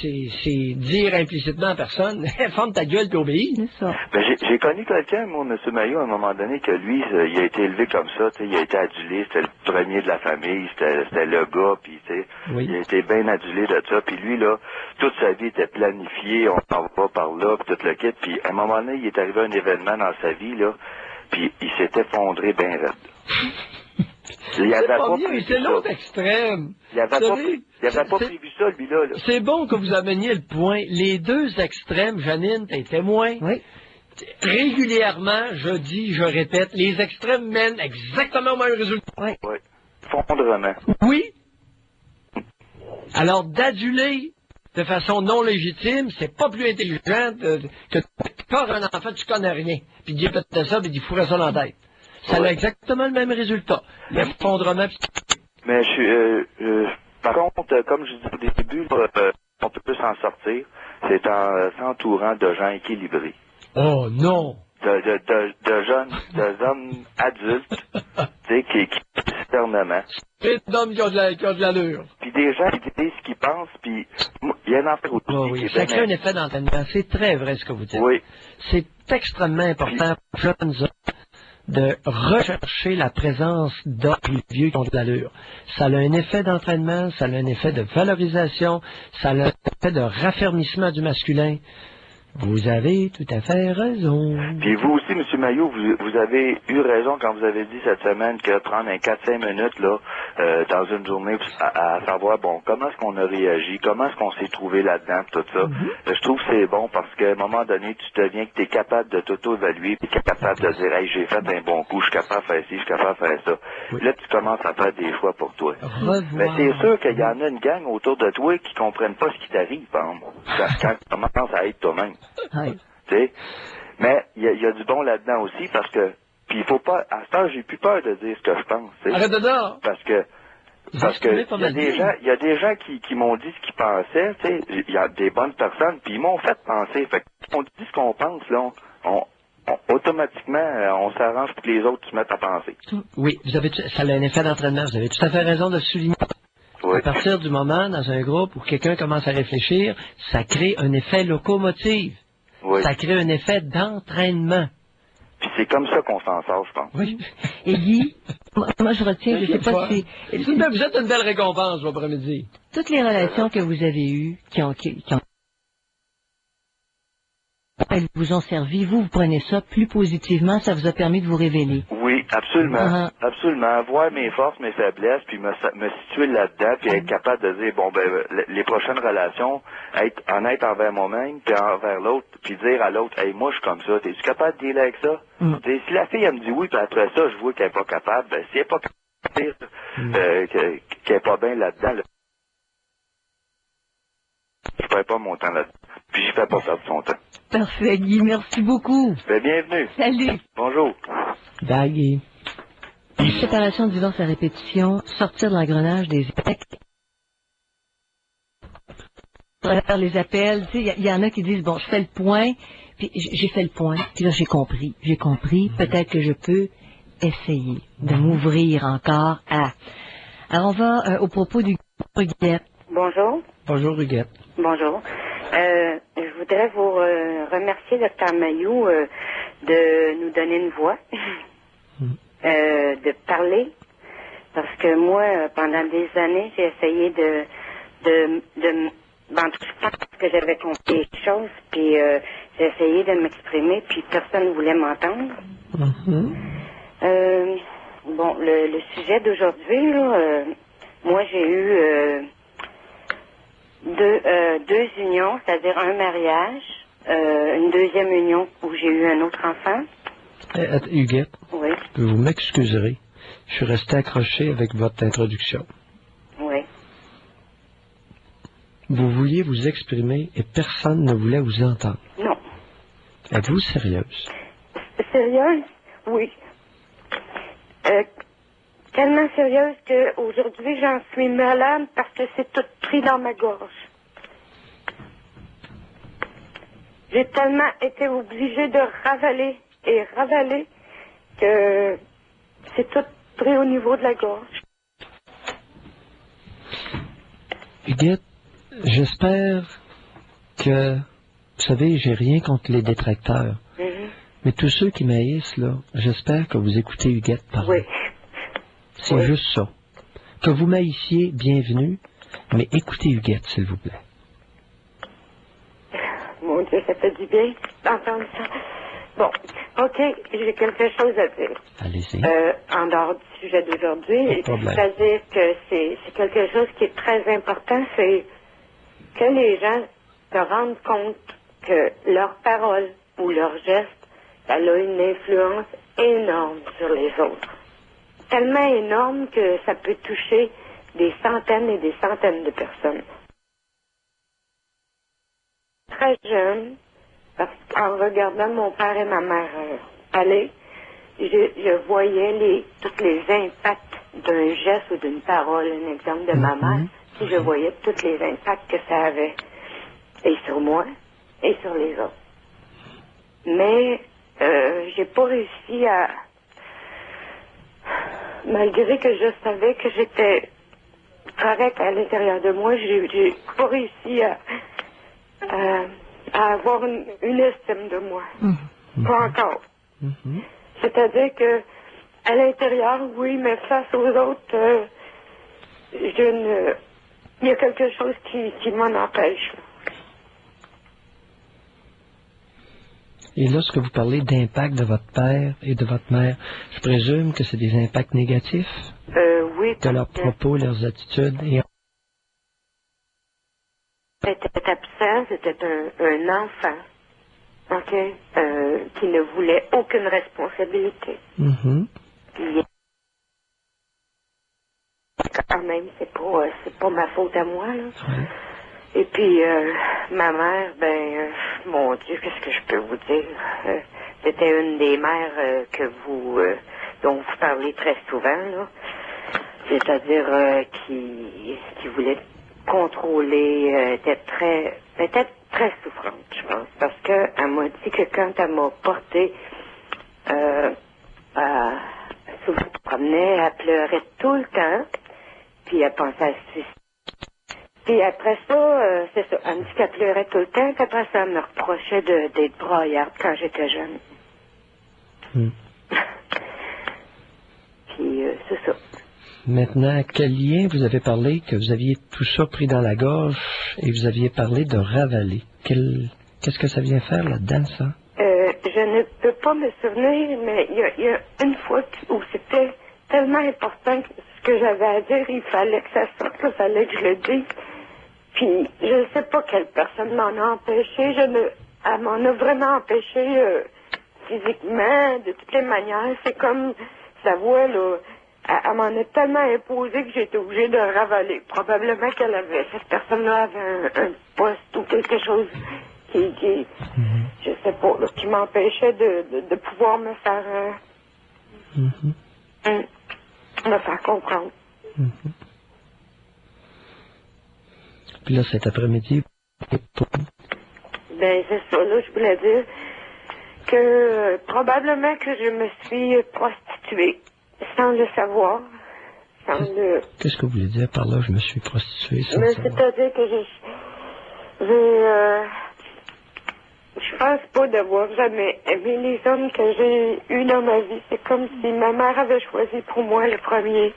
dire implicitement à personne, ferme ta gueule et obéis. C'est ça. Ben, j'ai connu quelqu'un, moi, M. Maillot, à un moment donné, que lui, il a été élevé comme ça, tu sais, il a été adulé, c'était le premier de la famille, c'était le gars, puis tu sais, il a été bien adulé de ça, puis lui, là, toute sa vie était planifiée, on s'en va par là, puis tout le kit, puis à un moment donné, il est arrivé un événement dans sa vie, là, puis il s'est effondré bien raide. Il avait pas prévu c'est l'autre extrême. Il avait pas prévu ça, lui-là. Là. C'est bon que vous ameniez le point. Les deux extrêmes, Janine, t'es témoin. Oui. Régulièrement, je dis, je répète, les extrêmes mènent exactement au même résultat. Oui. Oui. Fondrement. Oui. Alors, d'aduler de façon non légitime, c'est pas plus intelligent que quand un enfant, tu connais rien. Puis Dieu peut-être ça, puis il fourrait ça dans la tête. Ça a exactement le même résultat. L'effondrement. Mais par contre, comme je disais au début, on peut s'en sortir. C'est en s'entourant de gens équilibrés. Oh non! De hommes adultes, tu sais, qui discernement. Et d'hommes qui ont de l'allure. Puis des gens qui disent ce qu'ils pensent, puis il y a un enfant aussi qui est chacun un effet d'entraînement. C'est très vrai ce que vous dites. Oui. C'est extrêmement important pour les jeunes hommes de rechercher la présence d'hommes plus vieux qui ont de l'allure. Ça a un effet d'entraînement, ça a un effet de valorisation, ça a un effet de raffermissement du masculin. Vous avez tout à fait raison. Puis vous aussi, M. Maillot, vous avez eu raison quand vous avez dit cette semaine que prendre un 4-5 minutes, là, dans une journée à savoir, bon, comment est-ce qu'on a réagi, comment est-ce qu'on s'est trouvé là-dedans, tout ça. Je trouve que c'est bon parce qu'à un moment donné, tu deviens que tu es capable de t'auto-évaluer, puis capable de dire, hey, j'ai fait un bon coup, je suis capable de faire ci, je suis capable de faire ça. Oui. Là, tu commences à faire des choix pour toi. Revoir. Mais c'est sûr qu'il y en a une gang autour de toi qui comprennent pas ce qui t'arrive, par exemple, quand tu commences à être toi-même. Oui. Tu sais? Mais il y a du bon là-dedans aussi parce que, puis il faut pas, à ce temps, j'ai plus peur de dire ce que je pense, tu sais. Arrête de dire! Parce que il y a des gens qui m'ont dit ce qu'ils pensaient, tu sais, il y a des bonnes personnes, puis ils m'ont fait penser. Fait qu'on dit ce qu'on pense, là, automatiquement, on s'arrange pour que les autres se mettent à penser. Oui, ça a un effet d'entraînement. Vous avez tout à fait raison de le souligner. Oui. À partir du moment, dans un groupe où quelqu'un commence à réfléchir, ça crée un effet locomotive. Oui. Ça crée un effet d'entraînement. Puis c'est comme ça qu'on s'en sort, je pense. Oui. Et Guy, moi je retiens, je sais pas si... Vous êtes une belle récompense, l'après-midi. Toutes les relations que vous avez eues, elles vous ont servi, vous prenez ça plus positivement, ça vous a permis de vous révéler. Oui, absolument. Absolument. Voir mes forces, mes faiblesses, puis me situer là-dedans, puis être capable de dire, bon, ben, les prochaines relations, être honnête envers moi-même, puis envers l'autre, puis dire à l'autre, hey, moi, je suis comme ça, t'es-tu capable de dealer avec ça? Si la fille, elle me dit oui, puis après ça, je vois qu'elle est pas capable, ben, si elle est pas capable, qu'elle est pas bien là-dedans, là, je perds pas mon temps là-dedans. Puis j'y fais pas perdre son temps. Parfait, Guy, merci beaucoup. Ben, bienvenue. Salut. Bonjour. Bye, Guy. Séparation, divorce à répétition, sortir de l'engrenage des échecs. Faire les appels, tu sais, il y en a qui disent, bon, je fais le point, puis j'ai fait le point, puis là, j'ai compris, peut-être que je peux essayer de m'ouvrir encore à... Alors, on va au propos du Huguette. Bonjour. Bonjour, Huguette. Bonjour. Je voudrais vous remercier, Dr. Mayou, de nous donner une voix, de parler, parce que moi, pendant des années, j'ai essayé je pense que j'avais compris les choses, puis j'ai essayé de m'exprimer, puis personne ne voulait m'entendre. Bon, le sujet d'aujourd'hui, là, moi, j'ai eu deux unions, c'est-à-dire un mariage, une deuxième union où j'ai eu un autre enfant. Huguette, Oui. vous m'excuserez. Je suis resté accroché avec votre introduction. Oui. Vous vouliez vous exprimer et personne ne voulait vous entendre. Non. Êtes-vous sérieuse? Sérieuse? Oui. Tellement sérieuse qu'aujourd'hui, j'en suis malade parce que c'est tout pris dans ma gorge. J'ai tellement été obligée de ravaler et ravaler que c'est tout pris au niveau de la gorge. Huguette, j'espère que, vous savez, j'ai rien contre les détracteurs. Mais tous ceux qui m'haïssent, là, j'espère que vous écoutez Huguette parler. Oui. C'est juste ça. Que vous m'haïssiez, bienvenue, mais écoutez Huguette, s'il vous plaît. Mon Dieu, ça fait du bien d'entendre ça. Bon, OK, j'ai quelque chose à dire. Allez-y. En dehors du sujet d'aujourd'hui, c'est-à-dire que c'est quelque chose qui est très important, c'est que les gens se rendent compte que leurs paroles ou leurs gestes, ça a une influence énorme sur les autres. Tellement énorme que ça peut toucher des centaines et des centaines de personnes. Très jeune, parce qu'en regardant mon père et ma mère aller, je voyais tous les impacts d'un geste ou d'une parole, un exemple de ma mère, puis je voyais tous les impacts que ça avait, et sur moi, et sur les autres. Mais j'ai pas réussi à... Malgré que je savais que j'étais correcte à l'intérieur de moi, j'ai pas réussi à avoir une estime de moi. Pas encore. C'est-à-dire que à l'intérieur, oui, mais face aux autres, il y a quelque chose qui m'en empêche. Et lorsque vous parlez d'impact de votre père et de votre mère, je présume que c'est des impacts négatifs? oui. de leurs propos, leurs attitudes. Et... était absent, c'était un enfant, OK, qui ne voulait aucune responsabilité. Puis, quand même, c'est pas ma faute à moi, là. Et puis, ma mère, mon Dieu, qu'est-ce que je peux vous dire? C'était une des mères dont vous parlez très souvent, là. C'est-à-dire qui voulait contrôler, était peut-être très souffrante, je pense. Parce qu'elle m'a dit que quand elle m'a portée, souvent elle promenait, elle pleurait tout le temps, puis elle pensait à se suicider. Puis après ça, c'est ça, elle me dit qu'elle pleurait tout le temps, puis après ça, elle me reprochait d'être broyarde quand j'étais jeune. Puis c'est ça. Maintenant, quel lien vous avez parlé que vous aviez tout ça pris dans la gorge et vous aviez parlé de ravaler? Qu'est-ce que ça vient faire là-dedans, ça? Je ne peux pas me souvenir, mais il y a une fois où c'était tellement important que ce que j'avais à dire, il fallait que ça sorte, il fallait que je le dise. Puis, je ne sais pas quelle personne m'en a empêché. Elle m'en a vraiment empêché physiquement, de toutes les manières. C'est comme sa voix, là. Elle m'en a tellement imposé que j'étais obligée de ravaler. Probablement cette personne-là avait un poste ou quelque chose qui je sais pas, là, qui m'empêchait de pouvoir me faire, me faire comprendre. Puis là, cet après-midi, c'est ça, là, je voulais dire que probablement que je me suis prostituée. Sans le savoir, Qu'est-ce que vous voulez dire par là, je me suis prostituée sans le savoir? C'est-à-dire que je pense pas d'avoir jamais aimé les hommes que j'ai eus dans ma vie. C'est comme si ma mère avait choisi pour moi le premier.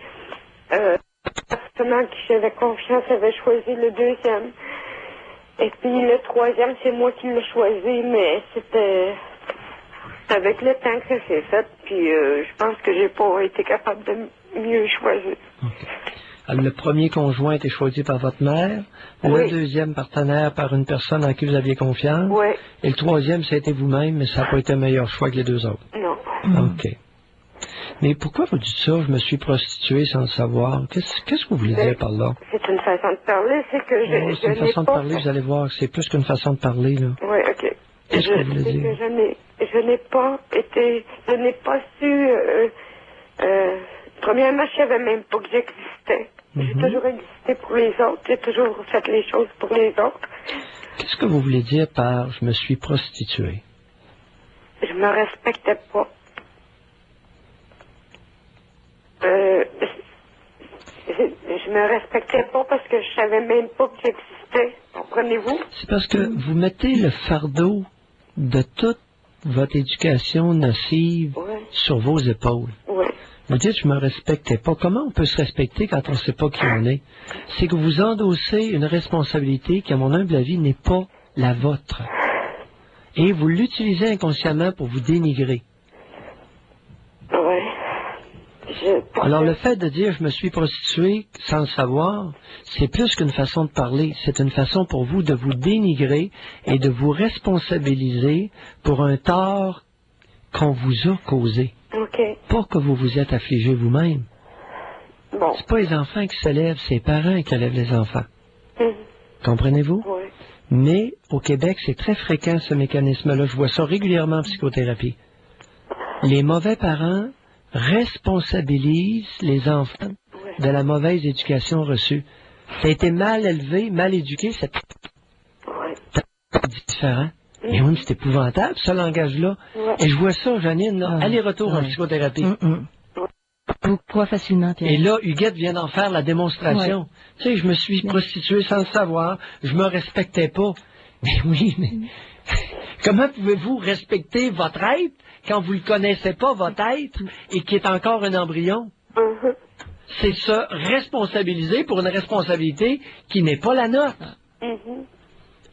Personnellement, qui j'avais confiance avait choisi le deuxième. Et puis le troisième, c'est moi qui l'ai choisi, mais c'était avec le temps que ça s'est fait, puis je pense que j'ai pas été capable de mieux choisir. Okay. Alors, le premier conjoint était choisi par votre mère, le deuxième partenaire par une personne en qui vous aviez confiance, et le troisième, ça a été vous-même, mais ça n'a pas été un meilleur choix que les deux autres. Non. OK. Mais pourquoi vous dites ça, je me suis prostituée sans le savoir? Qu'est-ce que vous voulez dire par là? C'est une façon de parler, c'est que c'est une façon de parler, vous allez voir, c'est plus qu'une façon de parler, là. Oui, OK. Qu'est-ce que vous voulez dire? Je n'ai pas su, premièrement, je savais même pas que j'existais. J'ai toujours existé pour les autres, j'ai toujours fait les choses pour les autres. Qu'est-ce que vous voulez dire par je me suis prostituée? Je me respectais pas. Je me respectais pas parce que je savais même pas que j'existais. Comprenez-vous? C'est parce que vous mettez le fardeau de toute votre éducation nocive sur vos épaules. Vous dites, je me respectais pas. Comment on peut se respecter quand on ne sait pas qui on est? C'est que vous endossez une responsabilité qui, à mon humble avis, n'est pas la vôtre. Et vous l'utilisez inconsciemment pour vous dénigrer. Alors, le fait de dire, je me suis prostituée sans le savoir, c'est plus qu'une façon de parler. C'est une façon pour vous de vous dénigrer et de vous responsabiliser pour un tort qu'on vous a causé. Pas que vous vous êtes affligé vous-même. C'est pas les enfants qui se lèvent, c'est les parents qui élèvent les enfants. Comprenez-vous? Mais au Québec, c'est très fréquent ce mécanisme-là. Je vois ça régulièrement en psychothérapie. Les mauvais parents responsabilisent les enfants de la mauvaise éducation reçue. Ça a été mal élevé, mal éduqué, c'est différent. Mais oui, c'est épouvantable, ce langage-là. Et je vois ça, Janine, aller-retour en psychothérapie. Pourquoi facilement, Pierre? Et là, Huguette vient d'en faire la démonstration. Tu sais, je me suis prostituée sans le savoir, je me respectais pas. Mais oui, mais comment pouvez-vous respecter votre être quand vous ne le connaissez pas, votre être, et qui est encore un embryon? C'est se responsabiliser pour une responsabilité qui n'est pas la nôtre.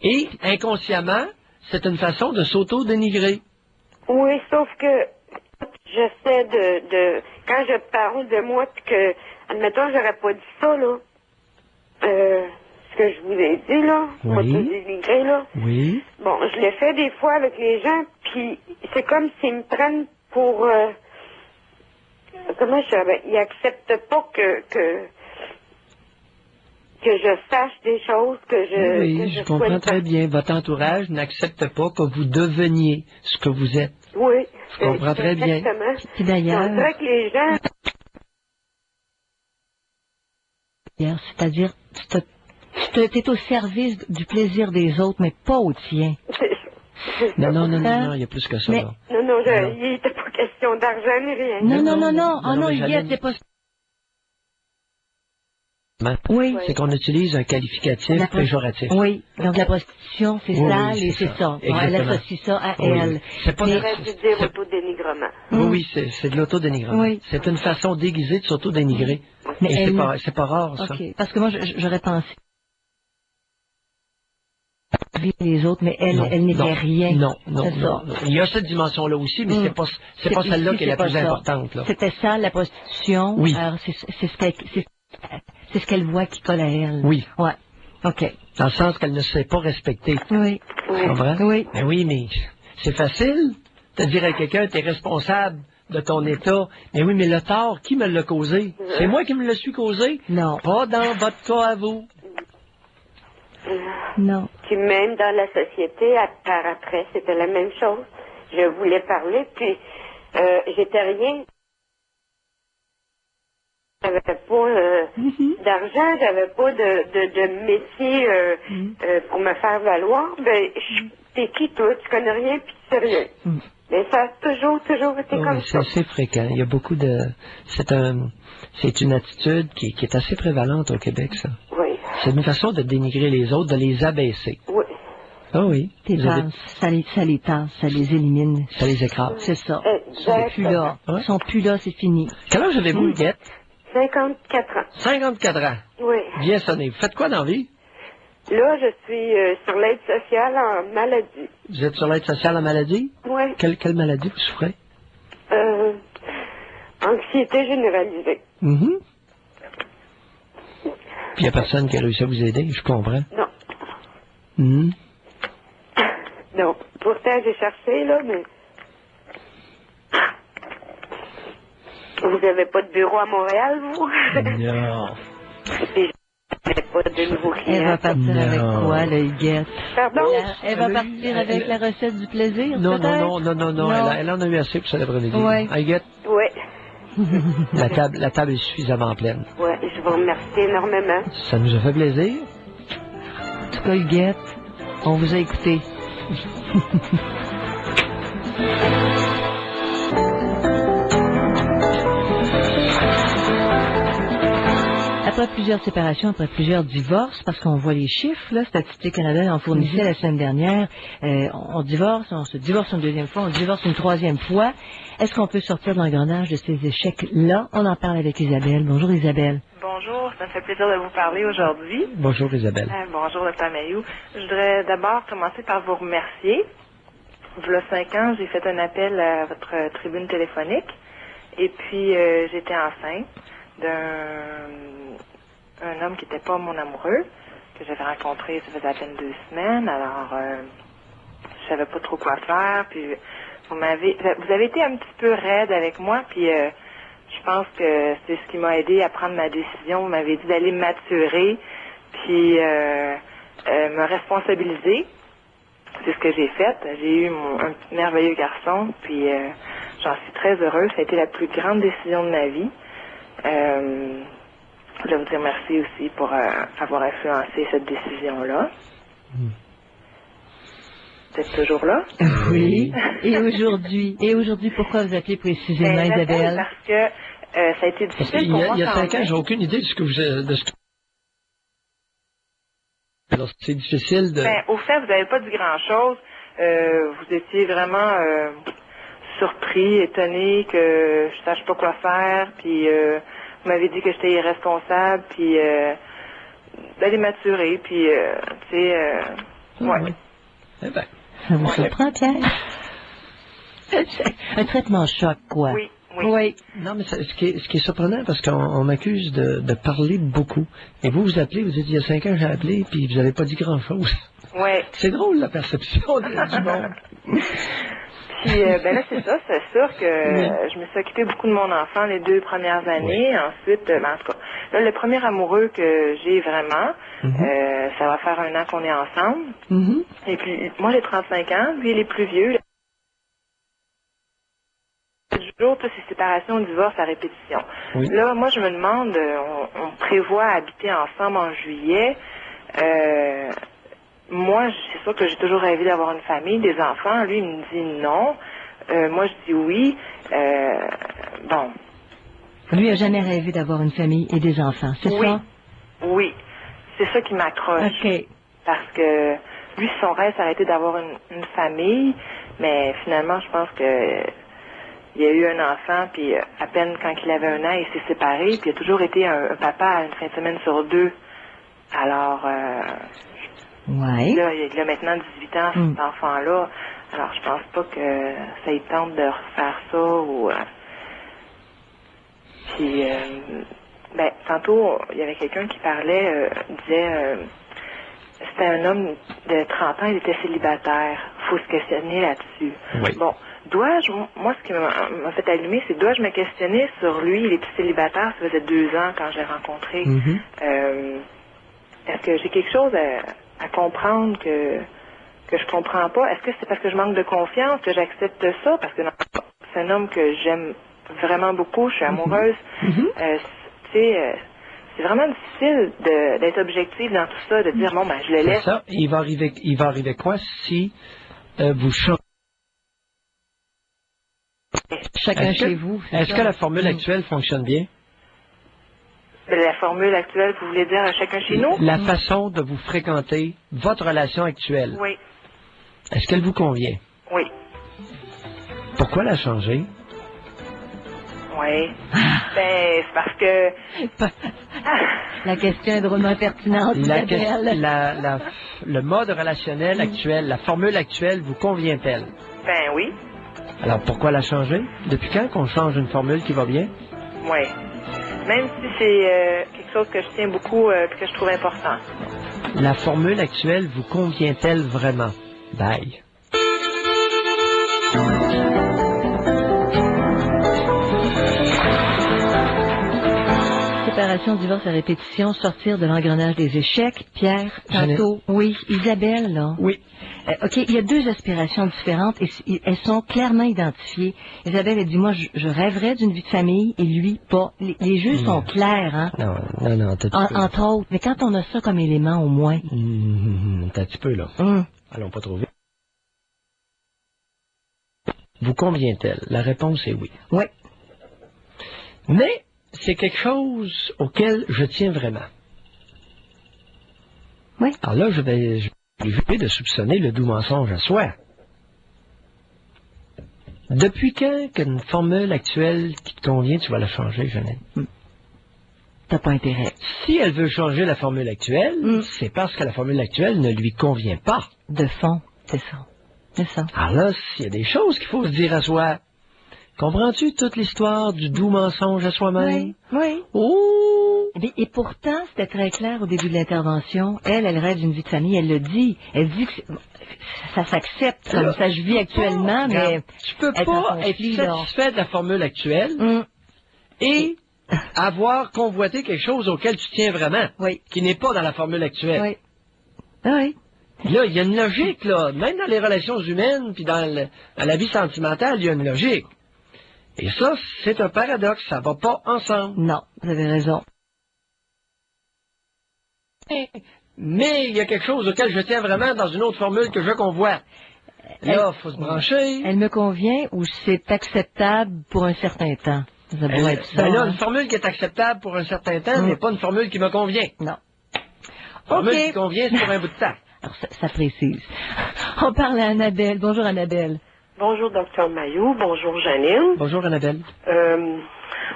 Et, inconsciemment, c'est une façon de s'auto-dénigrer. Oui, sauf que j'essaie quand je parle de moi, que admettons, j'aurais pas dit ça, là. Ce que je vous ai dit, là, Oui. moi, tout dénigré, là. Oui. Bon, je le fais des fois avec les gens, puis c'est comme s'ils me prennent pour... comment je dirais? Ils acceptent pas que je sache des choses, que je... Oui, que je comprends souhaite très bien. Votre entourage n'accepte pas que vous deveniez ce que vous êtes. Oui. Je comprends très bien. Exactement. Puis d'ailleurs, On dirait que les gens... c'est-à-dire, tu es au service du plaisir des autres, mais pas au tien. Non, Hein? il y a plus que ça. Mais- là. Non, Non. il n'était pas question d'argent ni rien. Non. Oh non, mais Huguette, Janine- c'est pas... Hein? Oui. C'est qu'on utilise un qualificatif La pro- péjoratif. Oui, donc la prostitution, c'est Oui, sale oui, et c'est c'est ça. ça. Elle Exactement. associe ça à Oui, elle. oui. C'est pas Mais- J'aurais dû dire autodénigrement. Oui, c'est de l'autodénigrement. Oui. C'est une façon déguisée de s'autodénigrer. Mais Et elle- c'est pas rare, ça. OK, parce que moi, j'aurais pensé les autres, mais elle n'était rien. Non. C'est ça. Il y a cette dimension-là aussi, mais c'est pas celle-là qui est la plus importante, là. C'était ça, la prostitution. Oui. Alors, c'est ce qu'elle voit qui colle à elle. Oui. Ouais. OK. Dans le sens qu'elle ne se sait pas respecter. Oui. C'est vrai? Oui. Ben oui, mais c'est facile de dire à quelqu'un, t'es responsable de ton état. Mais oui, mais le tort, qui me l'a causé? C'est moi qui me le suis causé? Non. Pas dans votre cas à vous. Non. Puis même dans la société, par après, c'était la même chose. Je voulais parler, puis j'étais rien. J'avais pas d'argent, j'avais pas de métier pour me faire valoir. Ben, t'es qui toi? Tu connais rien, puis tu sais rien. Mais ça a toujours été Oui, comme ça. c'est fréquent. Il y a beaucoup de... C'est une attitude qui est assez prévalente au Québec, ça. Oui. C'est une façon de dénigrer les autres, de les abaisser. Oui. Ah oui. Tes Vous avez- tasses, ça les tasse, ça les élimine. Ça les écrase. C'est ça. Ils sont Exactement. plus là. Ouais. Ils sont plus là, c'est fini. Quel âge avez-vous, Huguette? 54 ans. 54 ans. Oui. Bien sonné. Vous faites quoi dans la vie? Là, je suis sur l'aide sociale en maladie. Vous êtes sur l'aide sociale en maladie? Oui. Quelle maladie vous souffrez? Anxiété généralisée. Mhm. Puis il n'y a personne qui a réussi à vous aider, je comprends. Non. Mhm. Non. Pourtant, j'ai cherché, là, mais... Vous n'avez pas de bureau à Montréal, vous? Non. Et j'avais pas de nouveaux Elle va clients. partir Non. avec quoi, la Huguette? Pardon? Elle va partir avec la recette du plaisir, Non, peut-être? non. Elle en a eu assez pour cet après-midi. Ouais. Huguette, Oui. la table est suffisamment pleine. Oui, je vous remercie énormément. Ça nous a fait plaisir. En tout cas, Huguette, on vous a écouté. Après plusieurs séparations, après plusieurs divorces, parce qu'on voit les chiffres, là, Statistique Canada en fournissait la semaine dernière, on divorce, on se divorce une deuxième fois, on divorce une troisième fois. Est-ce qu'on peut sortir de l'engrenage de ces échecs-là? On en parle avec Isabelle. Bonjour Isabelle. Bonjour, ça me fait plaisir de vous parler aujourd'hui. Bonjour Isabelle. Bonjour, Dr. Mayou. Je voudrais d'abord commencer par vous remercier. Il y a 5 ans, j'ai fait un appel à votre tribune téléphonique et puis j'étais enceinte d'un homme qui n'était pas mon amoureux, que j'avais rencontré, ça faisait à peine 2 semaines. Alors, je savais pas trop quoi faire. Puis vous avez été un petit peu raide avec moi, puis je pense que c'est ce qui m'a aidé à prendre ma décision. Vous m'avez dit d'aller maturer, puis me responsabiliser. C'est ce que j'ai fait. J'ai eu un merveilleux garçon, puis j'en suis très heureuse. Ça a été la plus grande décision de ma vie. Je voulais vous dire merci aussi pour avoir influencé cette décision-là. Vous êtes toujours là? Oui. Et aujourd'hui, pourquoi vous appelez précisément Isabelle? Parce que ça a été Parce difficile qu'il pour moi. y a quand 5 ans, même. j'ai aucune idée de ce que vous... Alors, c'est difficile de... Ben, au fait, vous n'avez pas dit grand-chose. Vous étiez vraiment surpris, étonné que je sache pas quoi faire, puis vous m'avez dit que j'étais irresponsable, puis d'aller maturer, puis tu sais, ouais. Oui. Eh ben, Ça vous surprend, Pierre? Un traitement choc, quoi. Oui, Oui. Non, mais ce qui est surprenant, parce qu'on m'accuse de parler beaucoup. Et vous appelez, vous dites, il y a 5 ans, j'ai appelé, puis vous n'avez pas dit grand-chose. Oui. C'est drôle, la perception du monde. Puis, ben là, c'est ça. C'est sûr que je me suis occupée beaucoup de mon enfant les 2 premières années. Ensuite, ben, en tout cas, là, le premier amoureux que j'ai vraiment, ça va faire 1 an qu'on est ensemble. Et puis, moi, j'ai 35 ans. Lui, il est plus vieux. Toujours, toutes ces séparations, divorces à répétition. Oui. Là, moi, je me demande, on prévoit habiter ensemble en juillet. Moi, c'est sûr que j'ai toujours rêvé d'avoir une famille, des enfants. Lui, il me dit non. Moi, je dis oui. Bon. Lui a jamais rêvé d'avoir une famille et des enfants, c'est ça? Oui. C'est ça qui m'accroche. OK. Parce que lui, son rêve, ça aurait été d'avoir une famille. Mais finalement, je pense que il a eu un enfant, puis à peine quand il avait 1 an, il s'est séparé. Puis il a toujours été un papa une fin de semaine sur 2. Alors... Ouais. Là, il a maintenant 18 ans, cet enfant-là. Alors, je pense pas que ça y tente de refaire ça ou... Puis, ben, tantôt, il y avait quelqu'un qui parlait, disait... c'était un homme de 30 ans, il était célibataire. Faut se questionner là-dessus. Oui. Bon, dois-je... Moi, ce qui m'a fait allumer, c'est dois-je me questionner sur lui? Il était célibataire, ça faisait 2 ans quand je l'ai rencontré. Est-ce que j'ai quelque chose à comprendre que je comprends pas? Est-ce que c'est parce que je manque de confiance que j'accepte ça? Parce que c'est un homme que j'aime vraiment beaucoup, je suis amoureuse. Tu sais, c'est vraiment difficile d'être objective dans tout ça, de dire, bon, ben, je le laisse. C'est ça. Il va arriver quoi si vous changez? Chacun chez vous. Est-ce que la formule actuelle fonctionne bien? La formule actuelle, vous voulez dire à chacun chez nous? La façon de vous fréquenter, votre relation actuelle. Oui. Est-ce qu'elle vous convient? Oui. Pourquoi la changer? Oui. Ben, c'est parce que... La question est drôlement pertinente. Le mode relationnel actuel, la formule actuelle vous convient-elle? Ben oui. Alors pourquoi la changer? Depuis quand qu'on change une formule qui va bien? Oui. Même si c'est quelque chose que je tiens beaucoup et que je trouve important. La formule actuelle vous convient-elle vraiment? Bye. Séparation, divorce à répétition, sortir de l'engrenage des échecs. Pierre, tantôt. Oui, Isabelle, là. Oui. OK, il y a 2 aspirations différentes et elles sont clairement identifiées. Isabelle, elle dit, moi, je rêverais d'une vie de famille et lui, pas. Les jeux sont clairs, hein? Non, entre autres. Mais quand on a ça comme élément, au moins. T'as un petit peu, là. Allons pas trop vite. Vous convient-elle? La réponse est oui. Oui. Mais c'est quelque chose auquel je tiens vraiment. Oui. Alors là, je vais éviter de soupçonner le doux mensonge à soi. Depuis quand qu'une formule actuelle qui te convient, tu vas la changer, Jeannette? T'as pas intérêt. Si elle veut changer la formule actuelle, c'est parce que la formule actuelle ne lui convient pas. De fond, c'est ça. C'est ça. Alors là, il y a des choses qu'il faut se dire à soi. Comprends-tu toute l'histoire du doux mensonge à soi-même? Oui. Oh! Et pourtant, c'était très clair au début de l'intervention. Elle rêve d'une vie de famille, elle le dit. Elle dit que ça s'accepte comme ça je vis actuellement, mais... Tu peux pas être satisfait de la formule actuelle et avoir convoité quelque chose auquel tu tiens vraiment, qui n'est pas dans la formule actuelle. Oui. Oui. Là, il y a une logique, là. Même dans les relations humaines, puis dans la vie sentimentale, il y a une logique. Et ça, c'est un paradoxe, ça va pas ensemble. Non, vous avez raison. Mais il y a quelque chose auquel je tiens vraiment dans une autre formule que je convoite. Là, il faut se brancher. Elle me convient ou c'est acceptable pour un certain temps? Ça pourrait être ça. Ben là, une formule qui est acceptable pour un certain temps n'est pas une formule qui me convient. Non. Une formule qui convient, c'est pour un bout de temps. Alors, ça précise. On parle à Annabelle. Bonjour, Annabelle. Bonjour, Dr. Mailloux. Bonjour, Janine. Bonjour, Annabelle.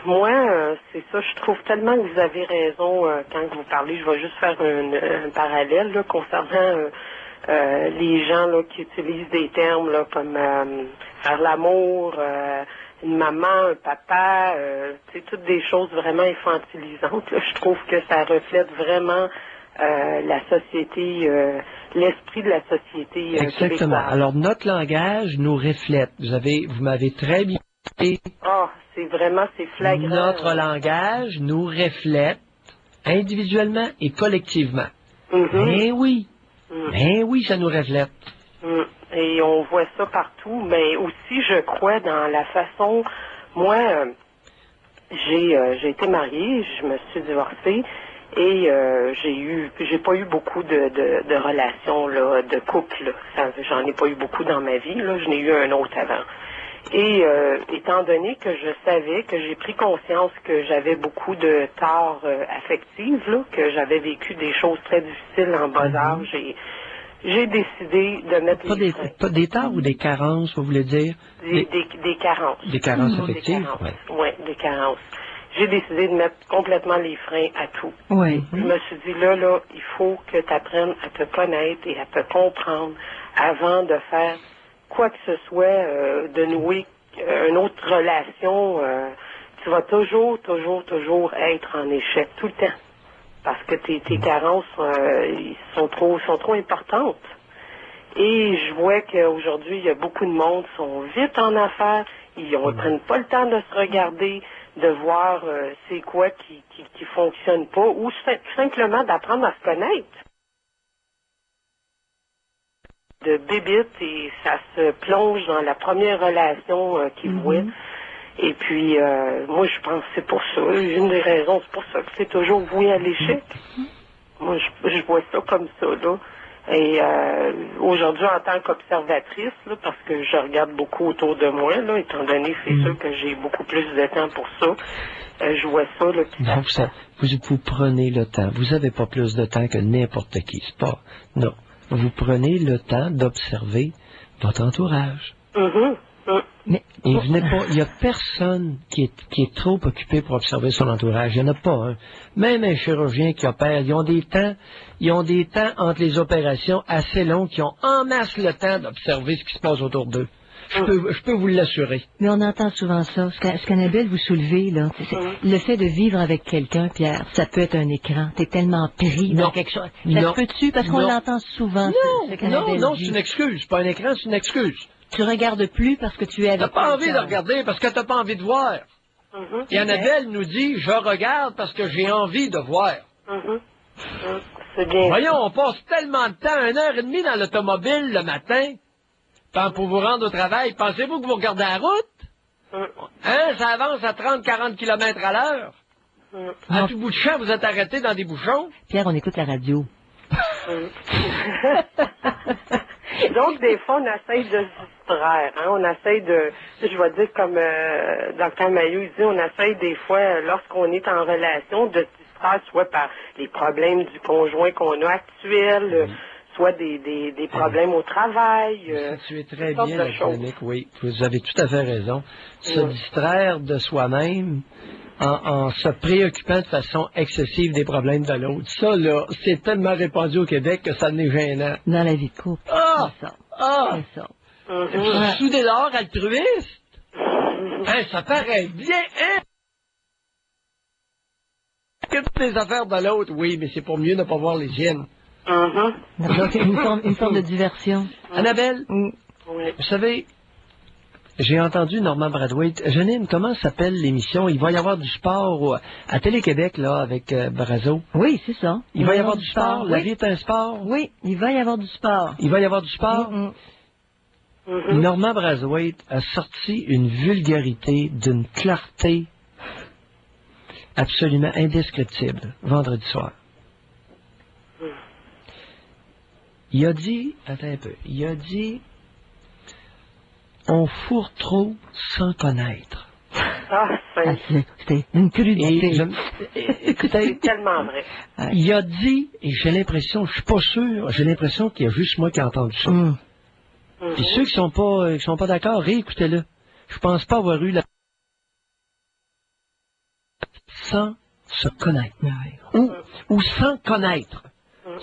Moi, c'est ça, je trouve tellement que vous avez raison quand vous parlez. Je vais juste faire un parallèle là, concernant les gens là, qui utilisent des termes là, comme faire l'amour, une maman, un papa, c'est toutes des choses vraiment infantilisantes. Là. Je trouve que ça reflète vraiment la société, l'esprit de la société Exactement. québécoise. Alors, notre langage nous reflète. Vous m'avez très bien dit. C'est vraiment, c'est flagrant. Notre langage nous reflète individuellement et collectivement. Mais oui. Mais oui, ça nous reflète. Et on voit ça partout, mais aussi, je crois, dans la façon... Moi, j'ai été mariée, je me suis divorcée, et j'ai pas eu beaucoup de relations, là, de couple. J'en ai pas eu beaucoup dans ma vie, là, j'en ai eu un autre avant. Et étant donné que je savais, que j'ai pris conscience que j'avais beaucoup de torts affectifs, là, que j'avais vécu des choses très difficiles en bas âge, et j'ai décidé de mettre pas des torts ou des carences, vous voulez dire? Des carences. Des carences affectives, oui, des carences. J'ai décidé de mettre complètement les freins à tout. Oui. Je me suis dit, là, il faut que tu apprennes à te connaître et à te comprendre avant de faire quoi que ce soit, de nouer une autre relation. Tu vas toujours être en échec, tout le temps. Parce que tes carences sont trop importantes. Et je vois qu'aujourd'hui, il y a beaucoup de monde qui sont vite en affaires, ils ne prennent pas le temps de se regarder, de voir c'est quoi qui fonctionne pas, ou tout simplement d'apprendre à se connaître. De bébite, et ça se plonge dans la première relation qu'ils voient. Et puis, moi, je pense que c'est pour ça. Une des raisons, c'est pour ça que c'est toujours voué à l'échec. Moi, je vois ça comme ça, là. Et aujourd'hui, en tant qu'observatrice, là, parce que je regarde beaucoup autour de moi, là, étant donné, c'est sûr que j'ai beaucoup plus de temps pour ça, je vois ça, là. Donc, vous prenez le temps. Vous n'avez pas plus de temps que n'importe qui. C'est pas... Non. Vous prenez le temps d'observer votre entourage. Mais il n'y a personne qui est trop occupé pour observer son entourage. Il n'y en a pas un. Même un chirurgien qui opère, ils ont des temps entre les opérations assez longs qui ont en masse le temps d'observer ce qui se passe autour d'eux. Je peux vous l'assurer. Mais on entend souvent ça. Ce qu'Annabelle vous soulevez, là, le fait de vivre avec quelqu'un, Pierre, ça peut être un écran. T'es tellement pris dans quelque chose. Ça se peut-tu? Parce qu'on l'entend souvent. Non, c'est une excuse. C'est pas un écran, c'est une excuse. Tu regardes plus parce que tu es avec T'as pas envie de regarder parce que t'as pas envie de voir. Et Annabelle nous dit, je regarde parce que j'ai envie de voir. C'est bien. Voyons, on passe tellement de temps, 1h30 dans l'automobile le matin, pour vous rendre au travail. Pensez-vous que vous regardez la route? Ça avance à 30-40 km à l'heure. À tout bout de champ, vous êtes arrêté dans des bouchons. Pierre, on écoute la radio. Donc, des fois, on essaye de se distraire. Hein? On essaye je vais dire comme Dr. Maillot, il dit, on essaye des fois, lorsqu'on est en relation, de se distraire soit par les problèmes du conjoint qu'on a actuel, soit des problèmes au travail. Tu es très bien la dynamique, oui. Vous avez tout à fait raison. Se distraire de soi-même en se préoccupant de façon excessive des problèmes de l'autre. Ça, là, c'est tellement répandu au Québec que ça n'est gênant. Dans la vie de couple. C'est ça. Sous des l'or altruiste. Ça paraît bien, que toutes les affaires de l'autre, oui, mais c'est pour mieux ne pas voir les siennes. Donc, une forme de diversion. Annabelle, vous savez, j'ai entendu Normand Brathwaite. Janine, comment s'appelle l'émission? Il va y avoir du sport à Télé-Québec, là, avec Brazo. Oui, c'est ça. Il va y avoir du sport? La vie est un sport? Oui, il va y avoir du sport. Il va y avoir du sport? Normand Brathwaite a sorti une vulgarité d'une clarté absolument indescriptible vendredi soir. Il a dit, attends un peu, on fourre trop sans connaître. C'était une crudité. C'est tellement vrai. Il a dit, et j'ai l'impression, je suis pas sûr, j'ai l'impression qu'il y a juste moi qui ai entendu ça. Puis ceux qui sont pas d'accord, réécoutez-le. Je pense pas avoir eu la... sans se connaître. Ou sans connaître.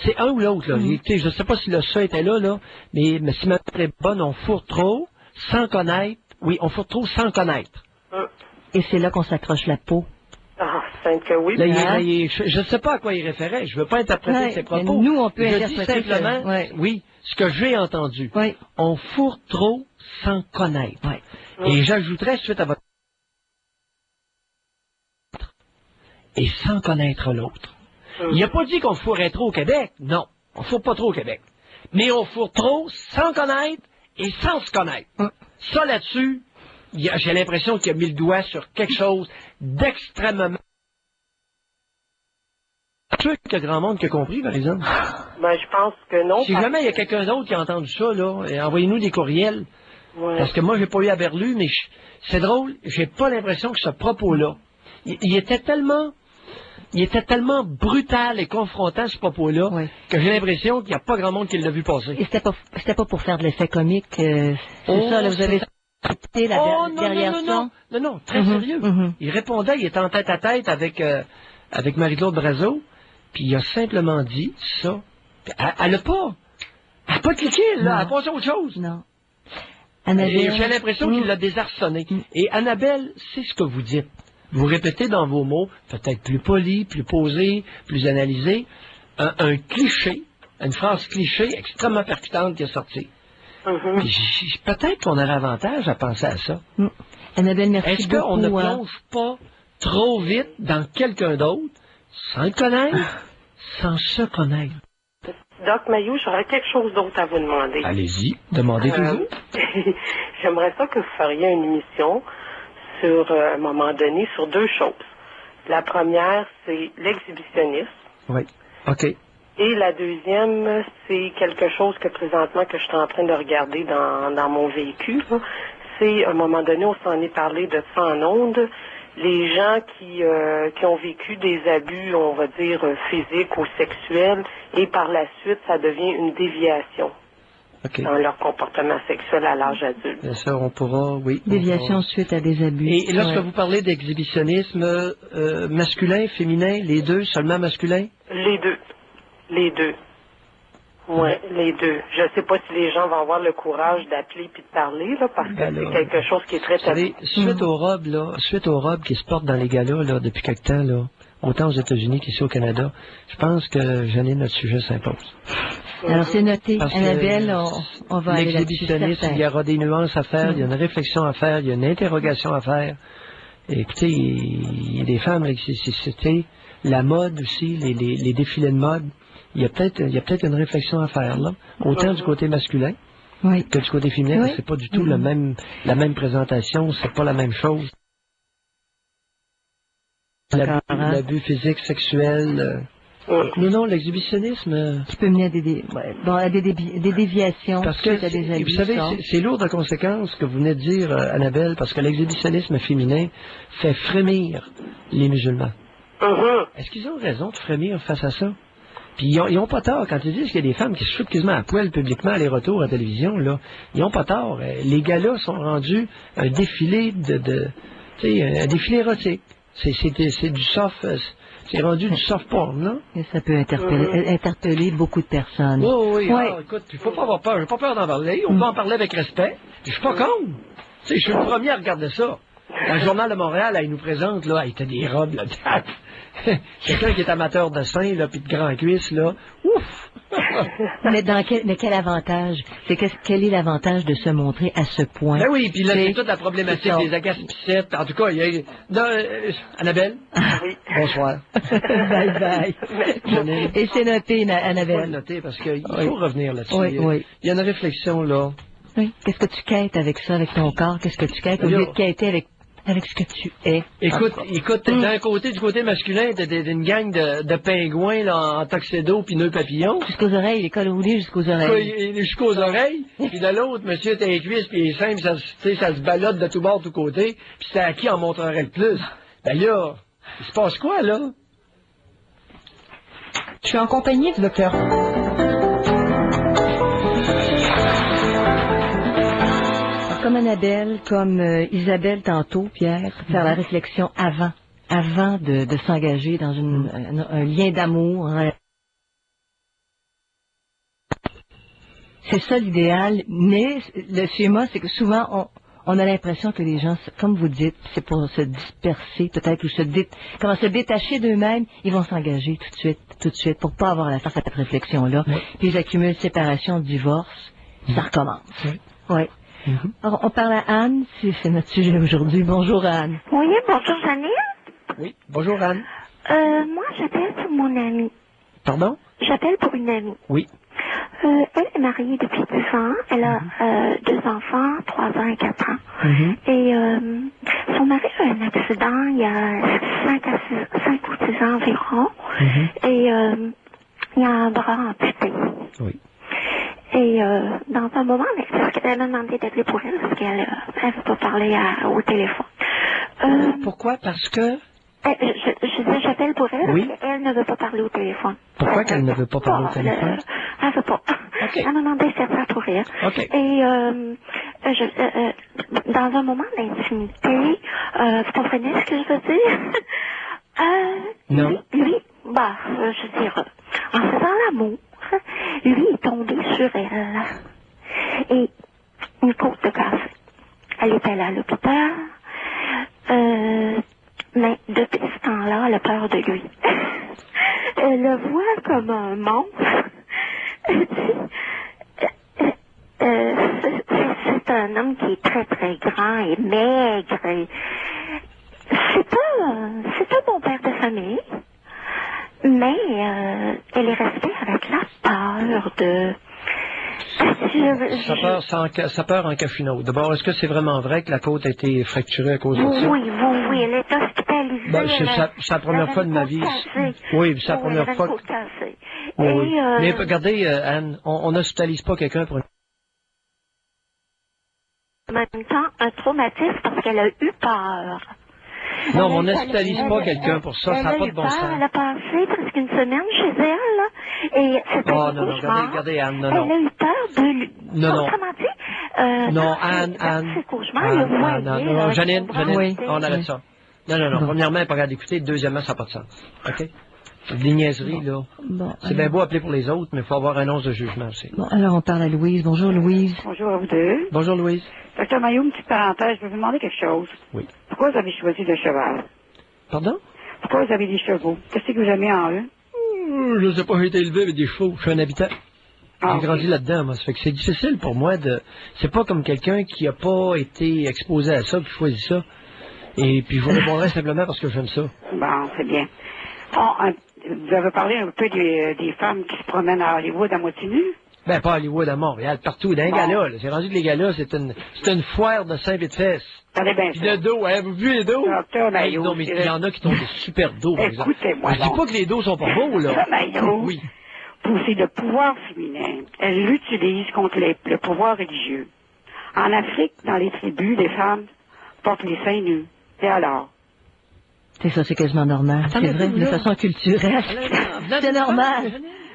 C'est un ou l'autre, là. Je ne sais pas si le ça était là, mais si ma tête est bonne, on fourre trop, sans connaître. Oui, on fourre trop sans connaître. Et c'est là qu'on s'accroche la peau. Ah, simple que oui. Là, je ne sais pas à quoi il référait. Je ne veux pas interpréter ses propos. Nous, on peut je interpréter dis simplement, oui, ce que j'ai entendu. Oui. On fourre trop sans connaître. Oui. Et j'ajouterais suite à votre... Et sans connaître l'autre. Il n'a pas dit qu'on fourrait trop au Québec. Non, on ne fourre pas trop au Québec. Mais on fourre trop sans connaître et sans se connaître. Ça, là-dessus, j'ai l'impression qu'il a mis le doigt sur quelque chose d'extrêmement... Je suis sûr qu'il y a grand monde qui a compris, par exemple. Ben, je pense que non. Si jamais il y a quelqu'un d'autre qui a entendu ça, là, envoyez-nous des courriels. Ouais. Parce que moi, j'ai pas eu à Berlu, mais c'est drôle, j'ai pas l'impression que ce propos-là, il était tellement brutal et confrontant, ce propos-là, que j'ai l'impression qu'il n'y a pas grand monde qui l'a vu passer. Et c'était pas pour faire de l'effet comique, c'est ça, là, vous avez écouté derrière ça? Non, très sérieux. Il répondait, il était en tête à tête avec Marie-Claude Brazeau, puis il a simplement dit ça. Elle n'a pas cliqué, là, elle a passé à autre chose. Non. Et j'ai l'impression qu'il l'a désarçonné. Et Annabelle, c'est ce que vous dites. Vous répétez dans vos mots, peut-être plus poli, plus posé, plus analysé, un cliché, une phrase cliché extrêmement percutante qui est sortie. Peut-être qu'on aurait avantage à penser à ça. Annabelle, merci Est-ce beaucoup. qu'on ne plonge pas trop vite dans quelqu'un d'autre, sans le connaître, sans se connaître? Doc Mailloux, j'aurais quelque chose d'autre à vous demander. Allez-y, demandez toujours. J'aimerais ça que vous feriez une émission sur, à un moment donné, sur deux choses. La première, c'est l'exhibitionnisme. Oui, OK. Et la deuxième, c'est quelque chose que présentement que je suis en train de regarder dans mon véhicule. C'est, à un moment donné, on s'en est parlé de ça en ondes, les gens qui ont vécu des abus, on va dire, physiques ou sexuels, et par la suite, ça devient une déviation. Dans leur comportement sexuel à l'âge adulte. Bien sûr, on pourra, oui. Déviation suite à des abus. Et lorsque vous parlez d'exhibitionnisme masculin, féminin, les deux, seulement masculin? Les deux. Les deux. Oui, les deux. Je ne sais pas si les gens vont avoir le courage d'appeler puis de parler, là, parce que c'est quelque chose qui est très tabou. Suite aux robes qui se portent dans les galas, là, depuis quelque temps, là, autant aux États-Unis qu'ici au Canada, je pense que Janine, notre sujet s'impose. Alors, c'est noté. Parce Annabelle, on va aller là-dessus. L'exhibitionnisme, il y aura des nuances à faire, il y a une réflexion à faire, il y a une interrogation à faire. Et écoutez, il y a des femmes, c'était la mode aussi, les défilés de mode. Il y a peut-être une réflexion à faire, là. Autant du côté masculin que du côté féminin, c'est pas du tout la même présentation, c'est pas la même chose. L'abus physique, sexuel. Non, l'exhibitionnisme... Qui peut mener à des déviations. Parce que, à des abus, vous savez, c'est lourd de conséquences que vous venez de dire, Annabelle, parce que l'exhibitionnisme féminin fait frémir les musulmans. Est-ce qu'ils ont raison de frémir face à ça? Puis ils ont pas tort quand ils disent qu'il y a des femmes qui se foutent quasiment à poil publiquement à les retours à la télévision, là. Ils ont pas tort. Les galas sont rendus un défilé un défilé érotique. C'est du soft... C'est rendu du soft porn, non? Et ça peut interpeller beaucoup de personnes. Oui. Écoute, il faut pas avoir peur. J'ai pas peur d'en parler. On peut en parler avec respect. Je suis pas con. Je suis le premier à regarder ça. Le Journal de Montréal, il nous présente, là, il y a des robes, là. Quelqu'un qui est amateur de seins, là, puis de grands cuisses, là. Ouf! Mais quel avantage? Quel est l'avantage de se montrer à ce point? Ben oui, puis là, c'est toute la problématique des agaces-pissettes. En tout cas, il y a... Annabelle? Oui. Bonsoir. Bye. Et c'est noté, Annabelle. C'est noté, parce qu'il faut revenir là-dessus. Oui. Il y a une réflexion, là. Oui. Qu'est-ce que tu quêtes avec ça, avec ton corps? Qu'est-ce que tu quêtes au lieu de quêter avec ce que tu es? Écoute, du côté masculin, t'as une gang de pingouins là, en tuxedo puis nœuds papillons. Jusqu'aux oreilles, les cols roulés jusqu'aux oreilles. Jusqu'aux oreilles. Puis de l'autre, monsieur, t'as les cuisses puis les seins, ça se balade de tous bords, de tous côtés. Puis c'est à qui en montrerait le plus? Ben là, il se passe quoi, là? Je suis en compagnie du docteur. Comme Annabelle, comme Isabelle tantôt, Pierre, faire la réflexion avant de s'engager dans un lien d'amour. Hein. C'est ça l'idéal, mais le schéma, c'est que souvent on a l'impression que les gens, comme vous dites, c'est pour se disperser peut-être ou se détacher d'eux-mêmes, ils vont s'engager tout de suite, pour pas avoir à faire cette réflexion-là. Oui. Puis ils accumulent séparation, divorce, ça recommence. Oui. Ouais. Alors, on parle à Anne, c'est notre sujet aujourd'hui. Bonjour Anne. Oui, bonjour Janine. Oui, bonjour Anne. Moi, j'appelle pour mon amie. Pardon? J'appelle pour une amie. Oui. Elle est mariée depuis 10 ans. Elle a 2 enfants, 3 ans et 4 ans. Et son mari a eu un accident il y a 5 ou 6 ans environ. Et il a un bras amputé. Oui. Et dans un moment, elle m'a demandé d'appeler pour elle parce qu'elle ne veut pas parler au téléphone. Pourquoi? Parce que... J'appelle pour elle Oui. parce qu'elle ne veut pas parler au téléphone. Pourquoi qu'elle ne veut pas parler au téléphone? Elle veut pas. Okay. Elle m'a demandé de faire ça pour elle. Okay. Et dans un moment d'intimité, vous comprenez ce que je veux dire? Non. Lui, je veux dire, en faisant l'amour, lui est tombé sur elle. Et une côte de café. Elle est allée à l'hôpital. Mais depuis ce temps-là, elle a peur de lui. Elle le voit comme un monstre. C'est un homme qui est très très grand et maigre. C'est un bon père de famille, mais elle est restée avec la peur de... Sa peur en cache une autre. D'abord, est-ce que c'est vraiment vrai que la côte a été fracturée à cause de ça? Oui, elle est hospitalisée. C'est la première fois de ma vie. Oui, c'est la première fois. Oui. Mais regardez, Anne, on n'hospitalise pas quelqu'un pour... En même temps, un traumatisme parce qu'elle a eu peur. Non, on n'hospitalise pas quelqu'un pour ça, ça n'a pas de bon sens. Elle a passé presque une semaine chez elle, et c'était non, regardez, Anne, non. Elle a eu peur de lui. Non. Comment dire? Non, Anne. Non, Janine, on arrête ça. Non. Premièrement, elle n'est pas capable d'écouter. Deuxièmement, ça n'a pas de sens. OK? Des niaiseries, là. C'est bien beau appeler pour les autres, mais il faut avoir un once de jugement aussi. Bon, alors on parle à Louise. Bonjour Louise. Bonjour à vous deux. Bonjour Louise. Docteur Maillot, une petite parenthèse, je vais vous demander quelque chose. Oui. Pourquoi vous avez choisi le cheval? Pardon? Pourquoi vous avez des chevaux? Qu'est-ce que vous aimez en eux? Je ne sais pas, j'ai été élevé avec des chevaux. Je suis un habitant. J'ai grandi là-dedans, moi. Ça fait que c'est difficile pour moi de... C'est pas comme quelqu'un qui n'a pas été exposé à ça, qui choisit ça. Et puis je vous répondrai simplement parce que j'aime ça. Bon, c'est bien. Vous avez parlé un peu des femmes qui se promènent à Hollywood à moitié nues? Ben, pas à Hollywood, à Montréal, partout, dans les galas. C'est rendu que les galas, c'est une foire de seins et de fesses. Attendez bien. Puis de dos, hein, vous vu les dos? Docteur Maillot. Non, mais il y en a qui ont des super dos, par exemple. Écoutez-moi. Je dis pas que les dos sont pas beaux, là. Docteur Maillot. Oui. C'est le pouvoir féminin. Elle l'utilise contre le pouvoir religieux. En Afrique, dans les tribus, les femmes portent les seins nus. Et alors? C'est ça, c'est quasiment normal. C'est vrai, de façon culturelle. C'est normal.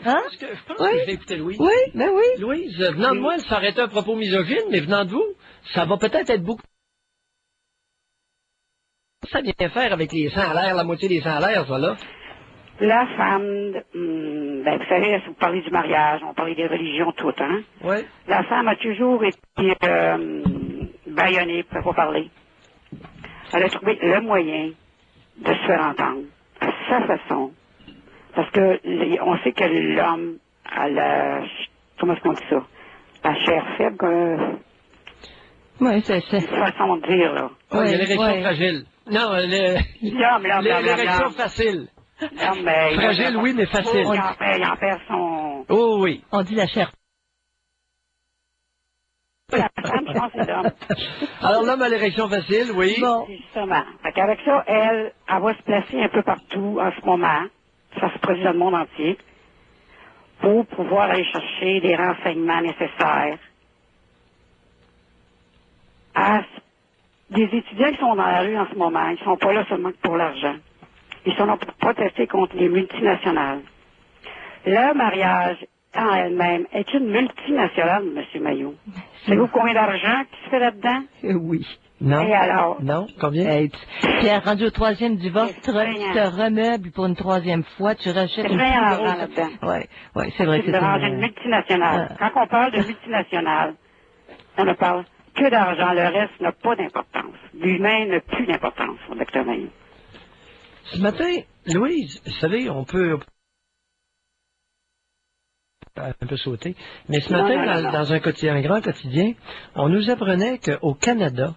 Hein? Je pense que je vais écouter Louise. Oui, ben oui. Louise, venant de moi, ça aurait été un propos misogyne, mais venant de vous, ça va peut-être être beaucoup. Ça vient faire avec les seins à l'air, la moitié des seins à l'air, ça, là. La femme, vous savez, vous parlez du mariage, on parlait des religions toutes, hein? Oui. La femme a toujours été bâillonnée, pour pas parler. Elle a trouvé le moyen de se faire entendre, à sa façon. Parce que on sait que l'homme a la... Comment est-ce qu'on dit ça? La chair faible, oui, c'est une façon de dire, là. Oui, il y a l'érection fragile. Non, l'érection facile. Non, mais... Fragile, oui, mais facile. Il en perd son... Oh oui. On dit la chair. La femme, je pense, c'est l'homme. Alors l'homme a l'érection facile, oui. Bon. Justement. Fait qu'avec ça, elle va se placer un peu partout en ce moment. Ça se produit dans le monde entier. Pour pouvoir aller chercher les renseignements nécessaires à des étudiants qui sont dans la rue en ce moment. Ils ne sont pas là seulement pour l'argent. Ils sont là pour protester contre les multinationales. Le mariage en elle-même est une multinationale, M. Maillot. Savez-vous combien d'argent qui se fait là-dedans? Oui. Non. Et alors? Non, combien? Pierre, rendu au 3e divorce, tu te remeubles pour une 3e fois, tu rachètes une plein d'argent là-dedans. Oui, c'est vrai que c'est une multinationale. Quand on parle de multinationale, on ne parle que d'argent. Le reste n'a pas d'importance. L'humain n'a plus d'importance pour le Dr Mailloux. Ce matin, Louise, vous savez, on peut un peu sauter, mais ce matin, dans un grand quotidien, on nous apprenait qu'au Canada,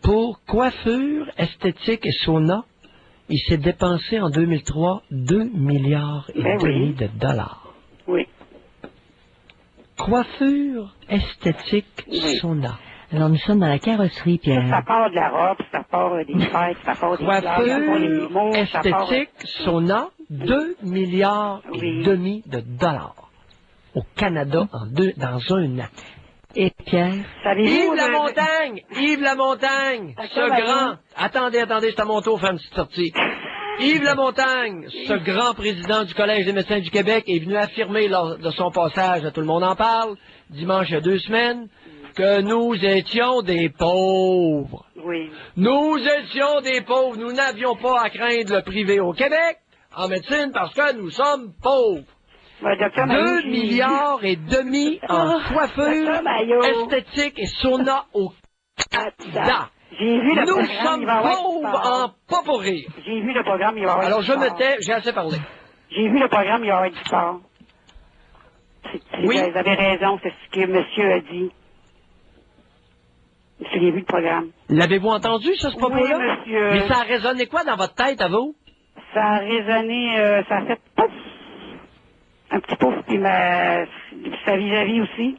pour coiffure, esthétique et sauna, il s'est dépensé en 2003 2 milliards et demi de dollars. Oui. Coiffure, esthétique, sauna. Alors, nous sommes dans la carrosserie, Pierre. Ça part de la robe, ça part des fêtes, ça part des fleurs, ça part des limos, esthétique, sauna, 2 milliards et demi de dollars. Au Canada, dans un an. Et Pierre? Yves Lamontagne! Yves Lamontagne! Ce grand... Attendez, c'est à mon tour de faire une petite sortie. Yves Lamontagne, ce grand président du Collège des médecins du Québec, est venu affirmer lors de son passage à Tout le monde en parle, dimanche il y a 2 semaines, que nous étions des pauvres. Oui. Nous étions des pauvres. Nous n'avions pas à craindre le privé au Québec en médecine parce que nous sommes pauvres. 2 milliards et demi en coiffure, esthétique et sauna au Canada. Nous sommes pauvres en pas pour rire. J'ai vu le programme, il va y avoir Alors je me tais, j'ai assez parlé. J'ai vu le programme, il va y avoir du sport. Oui. Vous avez raison, c'est ce que monsieur a dit. J'ai vu le programme. L'avez-vous entendu, ça, ce propos-là? Oui, monsieur. Mais ça a résonné quoi dans votre tête, à vous? Ça a résonné, ça a fait pouf. Un petit pouf, puis sa vis-à-vis aussi.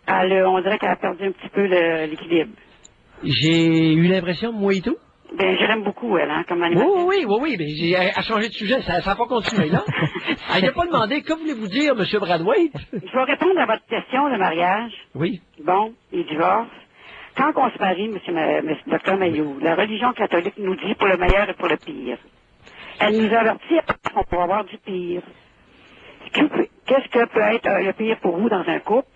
On dirait qu'elle a perdu un petit peu l'équilibre. J'ai eu l'impression, moi et tout. Ben, je l'aime beaucoup, elle, hein, comme animatrice. Oui, mais elle a changé de sujet, ça n'a pas continué, là. Elle n'a pas demandé, que voulez-vous dire, M. Bradway? Je vais répondre à votre question de mariage. Oui. Bon, et divorce. Quand on se marie, M. Dr Mailloux, la religion catholique nous dit pour le meilleur et pour le pire. Elle nous avertit qu'on pourra avoir du pire. Qu'est-ce que peut être le pire pour vous dans un couple?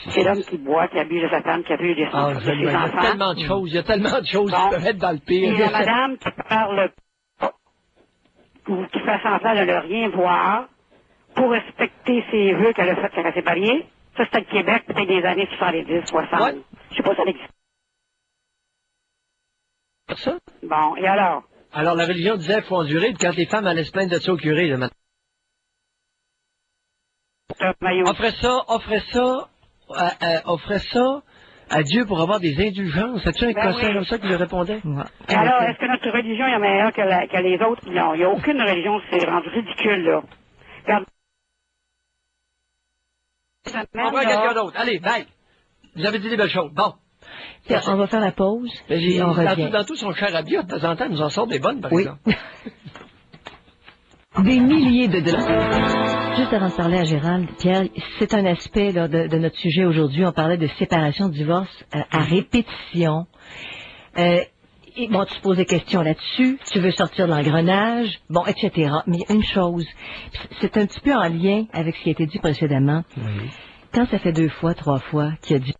C'est l'homme qui boit, qui abuse de sa femme, qui abuse de ses enfants. Il y a tellement de choses qui peuvent être dans le pire. Il y a madame qui parle ou qui fait semblant de ne rien voir pour respecter ses vœux qu'elle a fait quand elle s'est mariée. Ça, c'était le Québec, peut-être des années 70, 60. Ouais. Je sais pas si ça existe. Ça? Bon, et alors? Alors, la religion disait qu'il faut endurer, puis quand les femmes allaient se plaindre de ça au curé, le matin. Offrait ça à Dieu pour avoir des indulgences. C'est-tu un conseil comme ça qui lui répondait? Alors, est-ce que notre religion est meilleure que les autres? Non, il n'y a aucune religion, c'est rendu ridicule, là. Regarde. On prend quelqu'un d'autre. Allez, bye. Vous avez dit des belles choses. Bon. On va faire la pause. Et on revient. Dans tout son cher à Dieu, de temps en temps, nous en sort des bonnes, par exemple. Des milliers de dollars. Juste avant de parler à Gérald, Pierre, c'est un aspect là, de notre sujet aujourd'hui. On parlait de séparation, de divorce à répétition. Et bon, tu te poses des questions là-dessus, tu veux sortir de l'engrenage, bon, etc. Mais une chose, c'est un petit peu en lien avec ce qui a été dit précédemment. Oui. Quand ça fait 2 fois, 3 fois qu'il y a du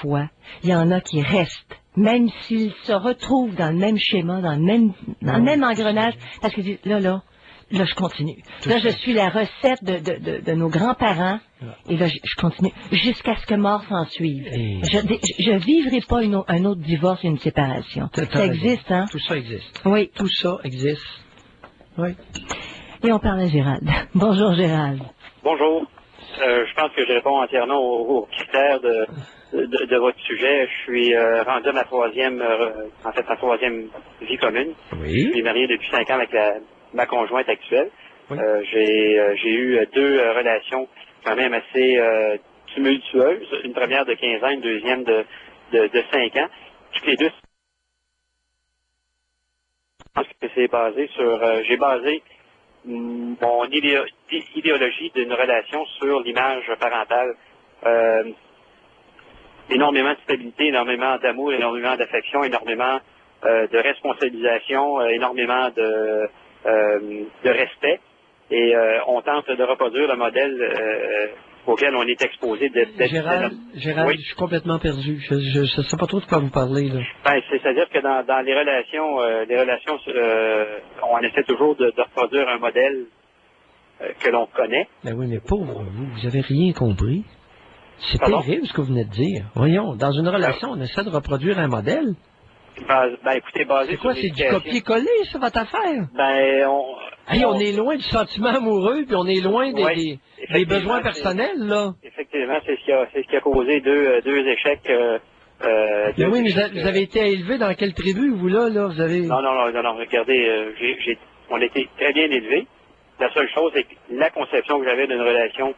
fois, il y en a qui restent, même s'ils se retrouvent dans le même schéma, dans le même engrenage, parce que là, je continue. Là, je suis la recette de nos grands-parents, et là, je continue, jusqu'à ce que mort s'en suive. Je vivrai pas un autre divorce et une séparation. Ça existe, hein? Tout ça existe. Oui. Tout ça existe. Oui. Et on parle à Gérald. Bonjour, Gérald. Bonjour. Je pense que je réponds entièrement aux critères de votre sujet. Je suis rendu à ma troisième vie commune. Oui. Je suis marié depuis 5 ans avec ma conjointe actuelle. Oui. J'ai eu 2 relations quand même assez tumultueuses. Une première de 15 ans, une deuxième de 5 ans. Toutes les deux, je pense que c'est basé sur... j'ai basé mon idéologie d'une relation sur l'image parentale. Énormément de stabilité, énormément d'amour, énormément d'affection, énormément de responsabilisation, énormément de respect. Et on tente de reproduire le modèle auquel on est exposé. Gérald, oui. Je suis complètement perdu. Je ne sais pas trop de quoi vous parlez, là. Ben, c'est-à-dire que dans les relations, on essaie toujours de reproduire un modèle que l'on connaît. Ben oui, mais pauvre vous avez rien compris. C'est terrible ce que vous venez de dire. Voyons, dans une relation, on essaie de reproduire un modèle. Ben, écoutez, basé C'est quoi, sur c'est du l'éducation. copier-coller, ça, votre affaire? Ben, on est loin du sentiment amoureux, puis on est loin des besoins personnels, là. Effectivement, c'est ce qui a causé deux échecs. Mais oui, mais vous avez été élevé dans quelle tribu, vous, là? Vous avez... Non, regardez, on a été très bien élevés. La seule chose, c'est que la conception que j'avais d'une relation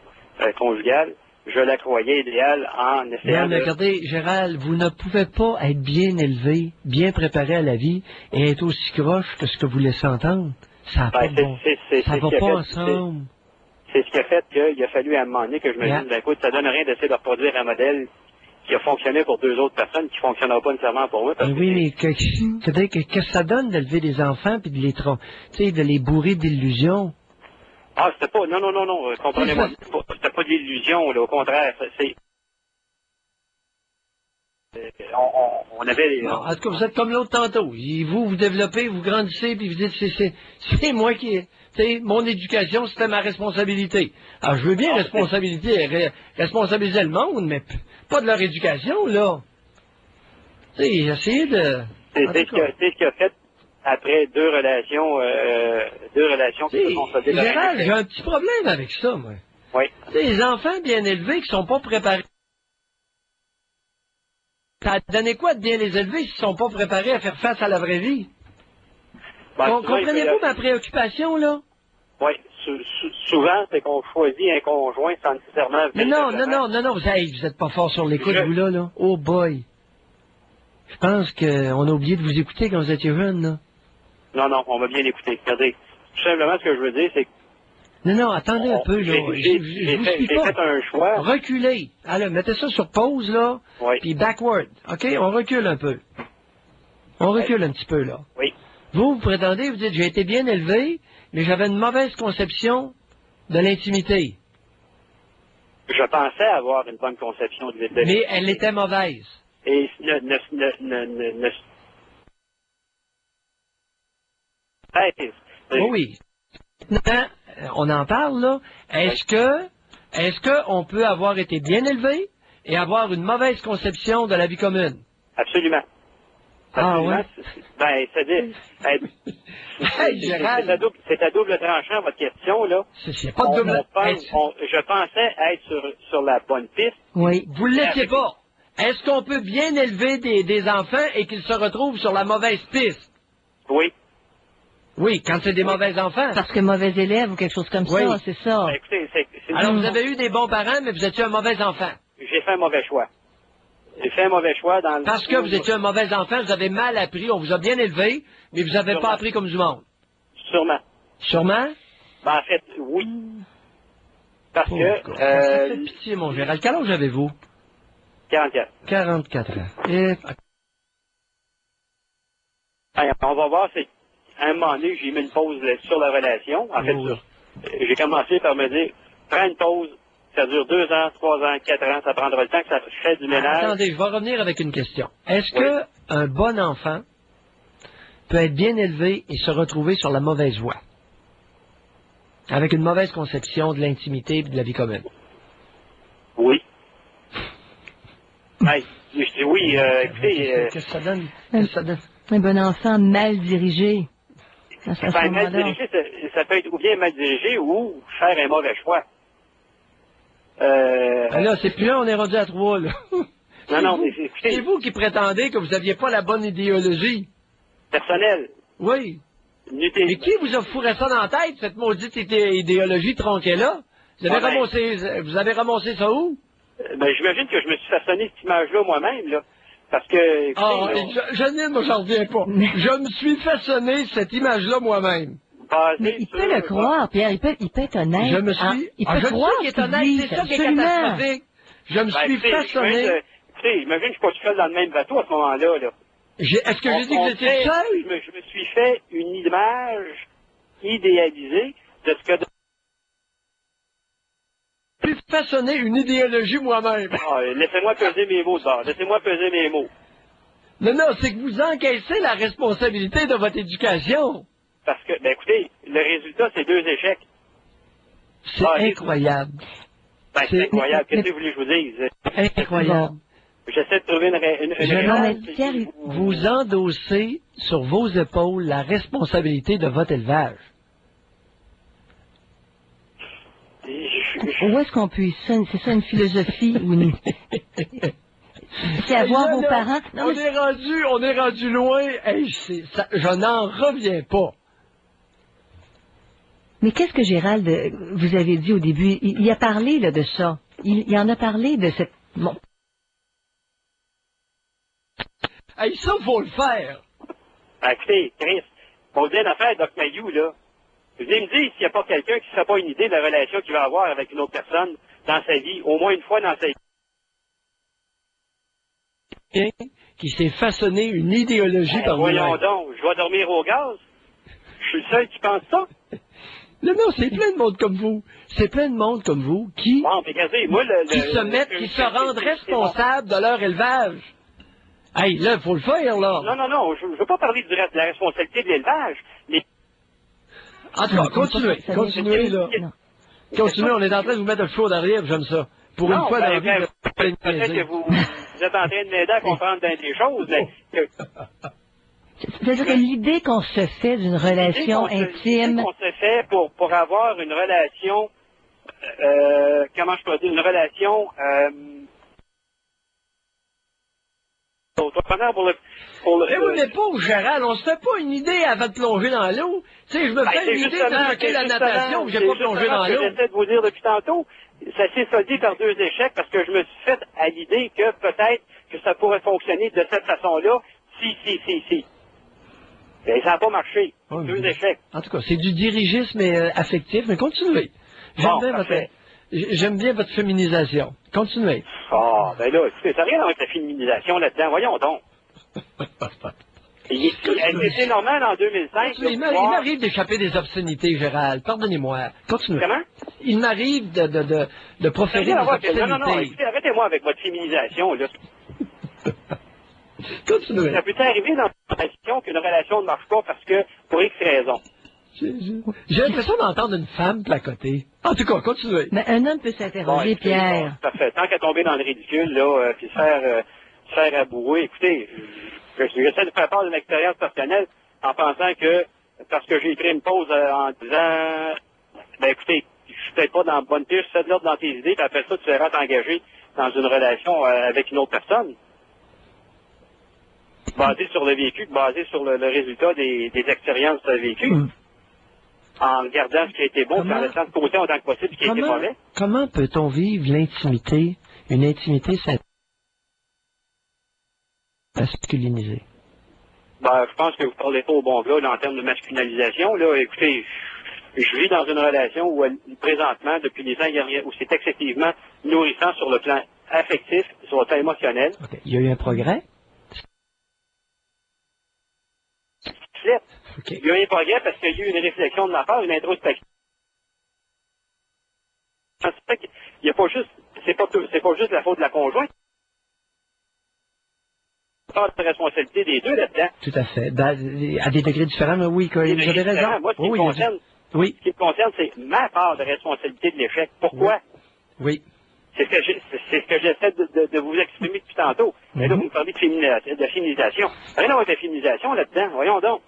conjugale, je la croyais idéale en essayant Non, mais regardez, Gérald, vous ne pouvez pas être bien élevé, bien préparé à la vie, et être aussi croche que ce que vous laissez entendre. Ça va pas ensemble. C'est ce qui a fait qu'il a fallu à un moment donné que je me dise, ben, écoute, ça donne rien d'essayer de reproduire un modèle qui a fonctionné pour deux autres personnes, qui ne fonctionnera pas nécessairement pour moi. Oui, mais qu'est-ce que ça donne d'élever des enfants puis de les bourrer d'illusions? Ah, c'était pas, non, comprenez-moi, c'était pas de l'illusion, là, au contraire, c'est... On avait... Non, en tout cas, vous êtes comme l'autre tantôt. Vous développez, vous grandissez, puis vous dites, c'est moi qui... mon éducation, c'était ma responsabilité. Alors, je veux bien responsabiliser le monde, mais pas de leur éducation, là. Essayez de... C'est ce qui a fait, après deux relations qui se sont soldées. Gérald, j'ai un petit problème avec ça, moi. Oui. Les enfants bien élevés qui sont pas préparés. Ça a donné quoi de bien les élever s'ils sont pas préparés à faire face à la vraie vie? Comprenez-vous ma préoccupation, là? Oui. Souvent, c'est qu'on choisit un conjoint sans nécessairement... Mais non, vous êtes pas fort sur l'écoute, vous, là. Oh boy. Je pense qu'on a oublié de vous écouter quand vous étiez jeune, là. Non, on m'a bien écouté. Regardez, tout simplement, ce que je veux dire, c'est que... Non, attendez un peu, là. J'ai fait un choix. Reculez. Alors, mettez ça sur pause, là. Oui. Puis backward. OK? On recule un peu. On recule un petit peu, là. Oui. Vous prétendez, vous dites, j'ai été bien élevé, mais j'avais une mauvaise conception de l'intimité. Je pensais avoir une bonne conception de l'intimité. Mais elle était mauvaise. Et Oui. Maintenant, on en parle, là. Est-ce que on peut avoir été bien élevé et avoir une mauvaise conception de la vie commune? Absolument. Ah ouais? Ben, c'est-à-dire... c'est à double tranchant, votre question, là. C'est pas double... Je pensais être sur la bonne piste. Oui. Vous ne l'étiez pas. Est-ce qu'on peut bien élever des enfants et qu'ils se retrouvent sur la mauvaise piste? Oui. Oui, quand c'est des mauvais enfants. Parce que mauvais élève ou quelque chose comme ça, c'est ça. Ben, écoutez, alors, vous avez eu des bons parents, mais vous étiez un mauvais enfant. J'ai fait un mauvais choix. J'ai fait un mauvais choix dans le... Parce que vous étiez un mauvais enfant, vous avez mal appris, on vous a bien élevé, mais vous n'avez pas appris comme du monde. Sûrement. Sûrement? Ben, en fait, oui. Parce ça que... fait pitié, mon Gérald. Quel âge avez-vous? 44. 44 ans. Et... On va voir, c'est... À un moment donné, j'ai mis une pause sur la relation. En fait, j'ai commencé par me dire, prends une pause, ça dure 2 ans, 3 ans, 4 ans, ça prendra le temps que ça fait du ménage. Attendez, je vais revenir avec une question. Est-ce que un bon enfant peut être bien élevé et se retrouver sur la mauvaise voie? Avec une mauvaise conception de l'intimité et de la vie commune? Oui. Je dis oui, écoutez... Qu'est-ce que ça donne? Qu'est-ce que ça donne? Un bon enfant mal dirigé. Mal dirigé, ça peut être ou bien mal dirigé ou faire un mauvais choix. Là, c'est plus là, on est rendu à 3, là. C'est vous qui prétendez que vous n'aviez pas la bonne idéologie. Personnelle. Oui. Mais qui vous a fourré ça dans la tête, cette maudite idéologie tronquée-là? Vous avez ramassé ça où? Ben, j'imagine que je me suis façonné cette image-là moi-même, là. Parce que... Écoutez, Janine, moi, j'en reviens pas. Je me suis façonné cette image-là moi-même. Mais il peut le croire, Pierre, il peut être honnête. Je me suis... il peut croire qu'il est honnête, c'est ça qui est catastrophique. Je me suis façonné... Écoutez, j'imagine que je suis pas tout seul dans le même bateau à ce moment-là, là. Est-ce que j'ai dit que j'étais seul? Je me suis fait une image idéalisée de ce que... Je me suis façonné une idéologie moi-même. Laissez-moi peser mes mots, ça. Laissez-moi peser mes mots. Non, c'est que vous encaissez la responsabilité de votre éducation. Parce que, ben écoutez, le résultat, c'est 2 échecs. C'est incroyable. Ben, c'est incroyable. Qu'est-ce que vous voulez que je vous dise? Incroyable. J'essaie de trouver une raison. Vous endossez sur vos épaules la responsabilité de votre élevage. Où est-ce qu'on peut... C'est ça une philosophie ou une... C'est avoir vos parents... Non, on est rendu loin. Hey, je n'en reviens pas. Mais qu'est-ce que Gérald, vous avez dit au début? Il a parlé là, de ça. Il en a parlé de cette... Bon. Hey, ça, faut le faire. Ben, écoutez, Chris, on vient d'affaire Doc Mayou, là. Vous venez me dire s'il n'y a pas quelqu'un qui ne se fait pas une idée de la relation qu'il va avoir avec une autre personne dans sa vie, au moins une fois dans sa vie. Qui s'est façonné une idéologie par voyons donc, je vais dormir au gaz. Je suis le seul qui pense ça. Non, c'est plein de monde comme vous. C'est plein de monde comme vous qui... Bon, mais regardez, moi, qui se rendent responsables de leur élevage. Hey, là, il faut le faire, là. Non, je ne veux pas parler de la responsabilité de l'élevage, mais... En tout cas, continuez, là. Continuez, on est en train de vous mettre le chaud derrière, j'aime ça. Pour une fois dans la vie, peut-être que vous êtes en train de m'aider à comprendre des choses, mais... C'est-à-dire que l'idée qu'on se fait d'une relation intime... L'idée qu'on se fait pour avoir une relation... comment je peux dire? Une relation... oui, mais pauvre Gérald, on se fait pas une idée avant de plonger dans l'eau. Tu sais, je me fais une idée de bloquer la natation, j'ai pas plongé dans l'eau. J'essaie de vous dire depuis tantôt, ça s'est soldé par 2 échecs parce que je me suis fait à l'idée que peut-être que ça pourrait fonctionner de cette façon-là, si. Et ça n'a pas marché. 2 échecs. En tout cas, c'est du dirigisme affectif, mais continuez. J'aime bien votre féminisation. Continuez. Ben là, écoutez, ça n'a rien à voir avec la féminisation là-dedans. Voyons donc. C'est normal en 2005. Il m'arrive d'échapper des obscénités, Gérald. Pardonnez-moi. Continuez. Comment? Il m'arrive de proférer des obscénités. Non, écoutez, arrêtez-moi avec votre féminisation, là. Continuez. Ça peut arriver dans une relation qu'une relation ne marche pas parce que, pour X raisons. J'ai l'impression d'entendre une femme placoter. En tout cas, continuez. Mais un homme peut s'interroger, Pierre. Parfait. Tant qu'à tomber dans le ridicule, là, puis se faire abouer, écoutez, j'essaie de faire part d'une expérience personnelle en pensant que, parce que j'ai pris une pause en disant, ben écoutez, je suis peut-être pas dans la bonne piste, fais de l'ordre dans tes idées, puis après ça, tu seras t'engager dans une relation avec une autre personne. Basé sur le vécu, basé sur le résultat des expériences vécues. En regardant ce qui a été bon, en laissant de côté autant que possible ce qui a été mauvais. Comment peut-on vivre l'intimité, une intimité masculinisée? Ben, je pense que vous parlez pas au bon gars en termes de masculinisation. Là, écoutez, je vis dans une relation où présentement, depuis des ans, où c'est excessivement nourrissant sur le plan affectif, sur le plan émotionnel. Okay. Il y a eu un progrès? Okay. Il y a eu un progrès parce qu'il y a eu une réflexion de ma part, une introspection. Il n'y a pas juste, c'est pas juste la faute de la conjointe. Il y a une responsabilité des deux là-dedans. Tout à fait. À des degrés différents, mais oui, vous avez raison. Moi, ce qui me concerne, c'est ma part de responsabilité de l'échec. Pourquoi? Oui. C'est ce que j'essaie de vous exprimer depuis tantôt. Mais là, vous me parlez de féminisation. Rien à voir avec la féminisation là-dedans. Voyons donc.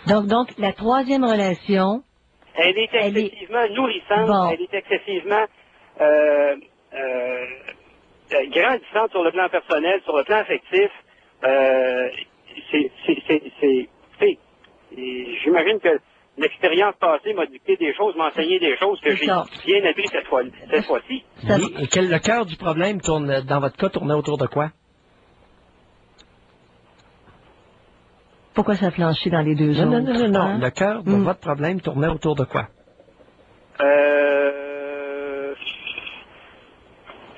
Donc, la troisième relation... Elle est excessivement nourrissante. Bon. Elle est excessivement grandissante sur le plan personnel, sur le plan affectif. J'imagine que l'expérience passée m'a dicté des choses, m'a enseigné des choses que j'ai bien appris cette fois-ci. Et le cœur du problème tourne, dans votre cas, tournait autour de quoi? Pourquoi ça flanchit dans les deux autres? Non. Le cœur de votre problème tournait autour de quoi?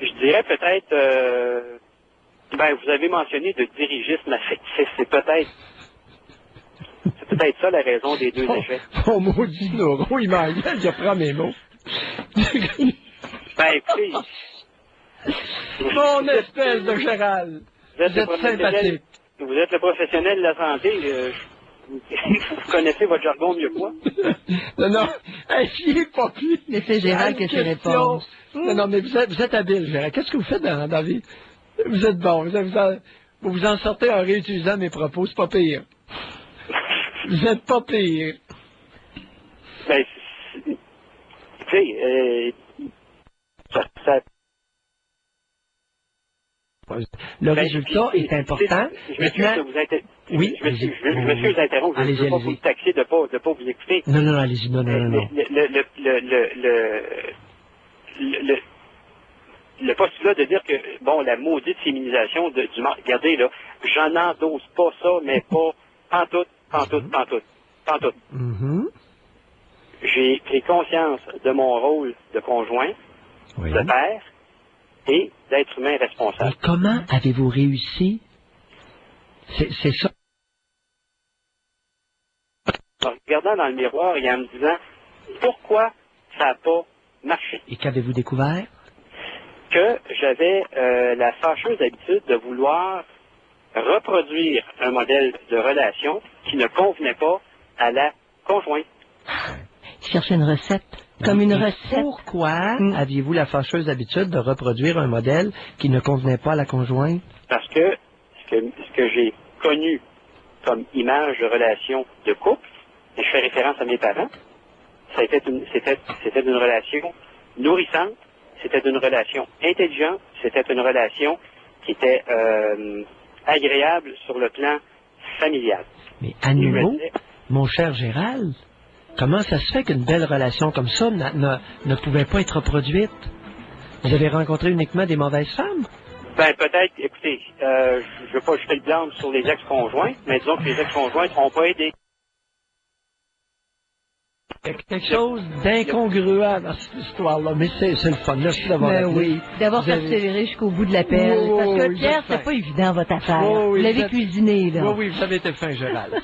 Je dirais peut-être... vous avez mentionné de dirigisme affectif. C'est peut-être ça la raison des 2 échecs. Oh, maudit Noro, il m'engueule, je prends mes mots. Écoutez... Mon espèce de Gérald. Vous êtes sympathique. Vous êtes le professionnel de la santé. Vous connaissez votre jargon mieux que moi. Non, essayez pas plus. Laissez Gérald que ses réponses. Non, mais vous êtes habile, Gérald. Qu'est-ce que vous faites dans la vie? Vous êtes bon. Vous en sortez en réutilisant mes propos. C'est pas pire. Vous êtes pas pire. Ben, tu sais, ça... Le résultat est important. Je m'excuse de vous interrompre. Oui, je m'excuse d'interrompre. Je ne veux pas vous taxer de ne pas vous écouter. Non, allez-y. Non. Le postulat de dire que, bon, la maudite féminisation du regardez, là, j'en endosse pas ça, mais pas pantoute. Mm-hmm. J'ai pris conscience de mon rôle de conjoint, de père, et d'être humain responsable. Mais comment avez-vous réussi? C'est ça. En regardant dans le miroir et en me disant pourquoi ça n'a pas marché. Et qu'avez-vous découvert? Que j'avais la fâcheuse habitude de vouloir reproduire un modèle de relation qui ne convenait pas à la conjointe. Chercher une recette. Comme une recette. Pourquoi aviez-vous la fâcheuse habitude de reproduire un modèle qui ne convenait pas à la conjointe? Parce que ce que j'ai connu comme image de relation de couple, et je fais référence à mes parents, c'était une relation nourrissante, c'était une relation intelligente, c'était une relation qui était agréable sur le plan familial. Mais à nouveau, mon cher Gérald, comment ça se fait qu'une belle relation comme ça ne pouvait pas être reproduite? Vous avez rencontré uniquement des mauvaises femmes? Ben peut-être, écoutez, je ne veux pas jeter le blâme sur les ex-conjoints, mais disons que les ex-conjoints n'ont pas aidé. Quelque chose d'incongruent dans cette histoire-là, mais c'est le fun. Merci d'avoir d'avoir persévéré jusqu'au bout de l'appel. Parce que Pierre, c'est pas évident votre affaire. Vous l'avez cuisiné, là. Oui, vous avez été fin, Gérald.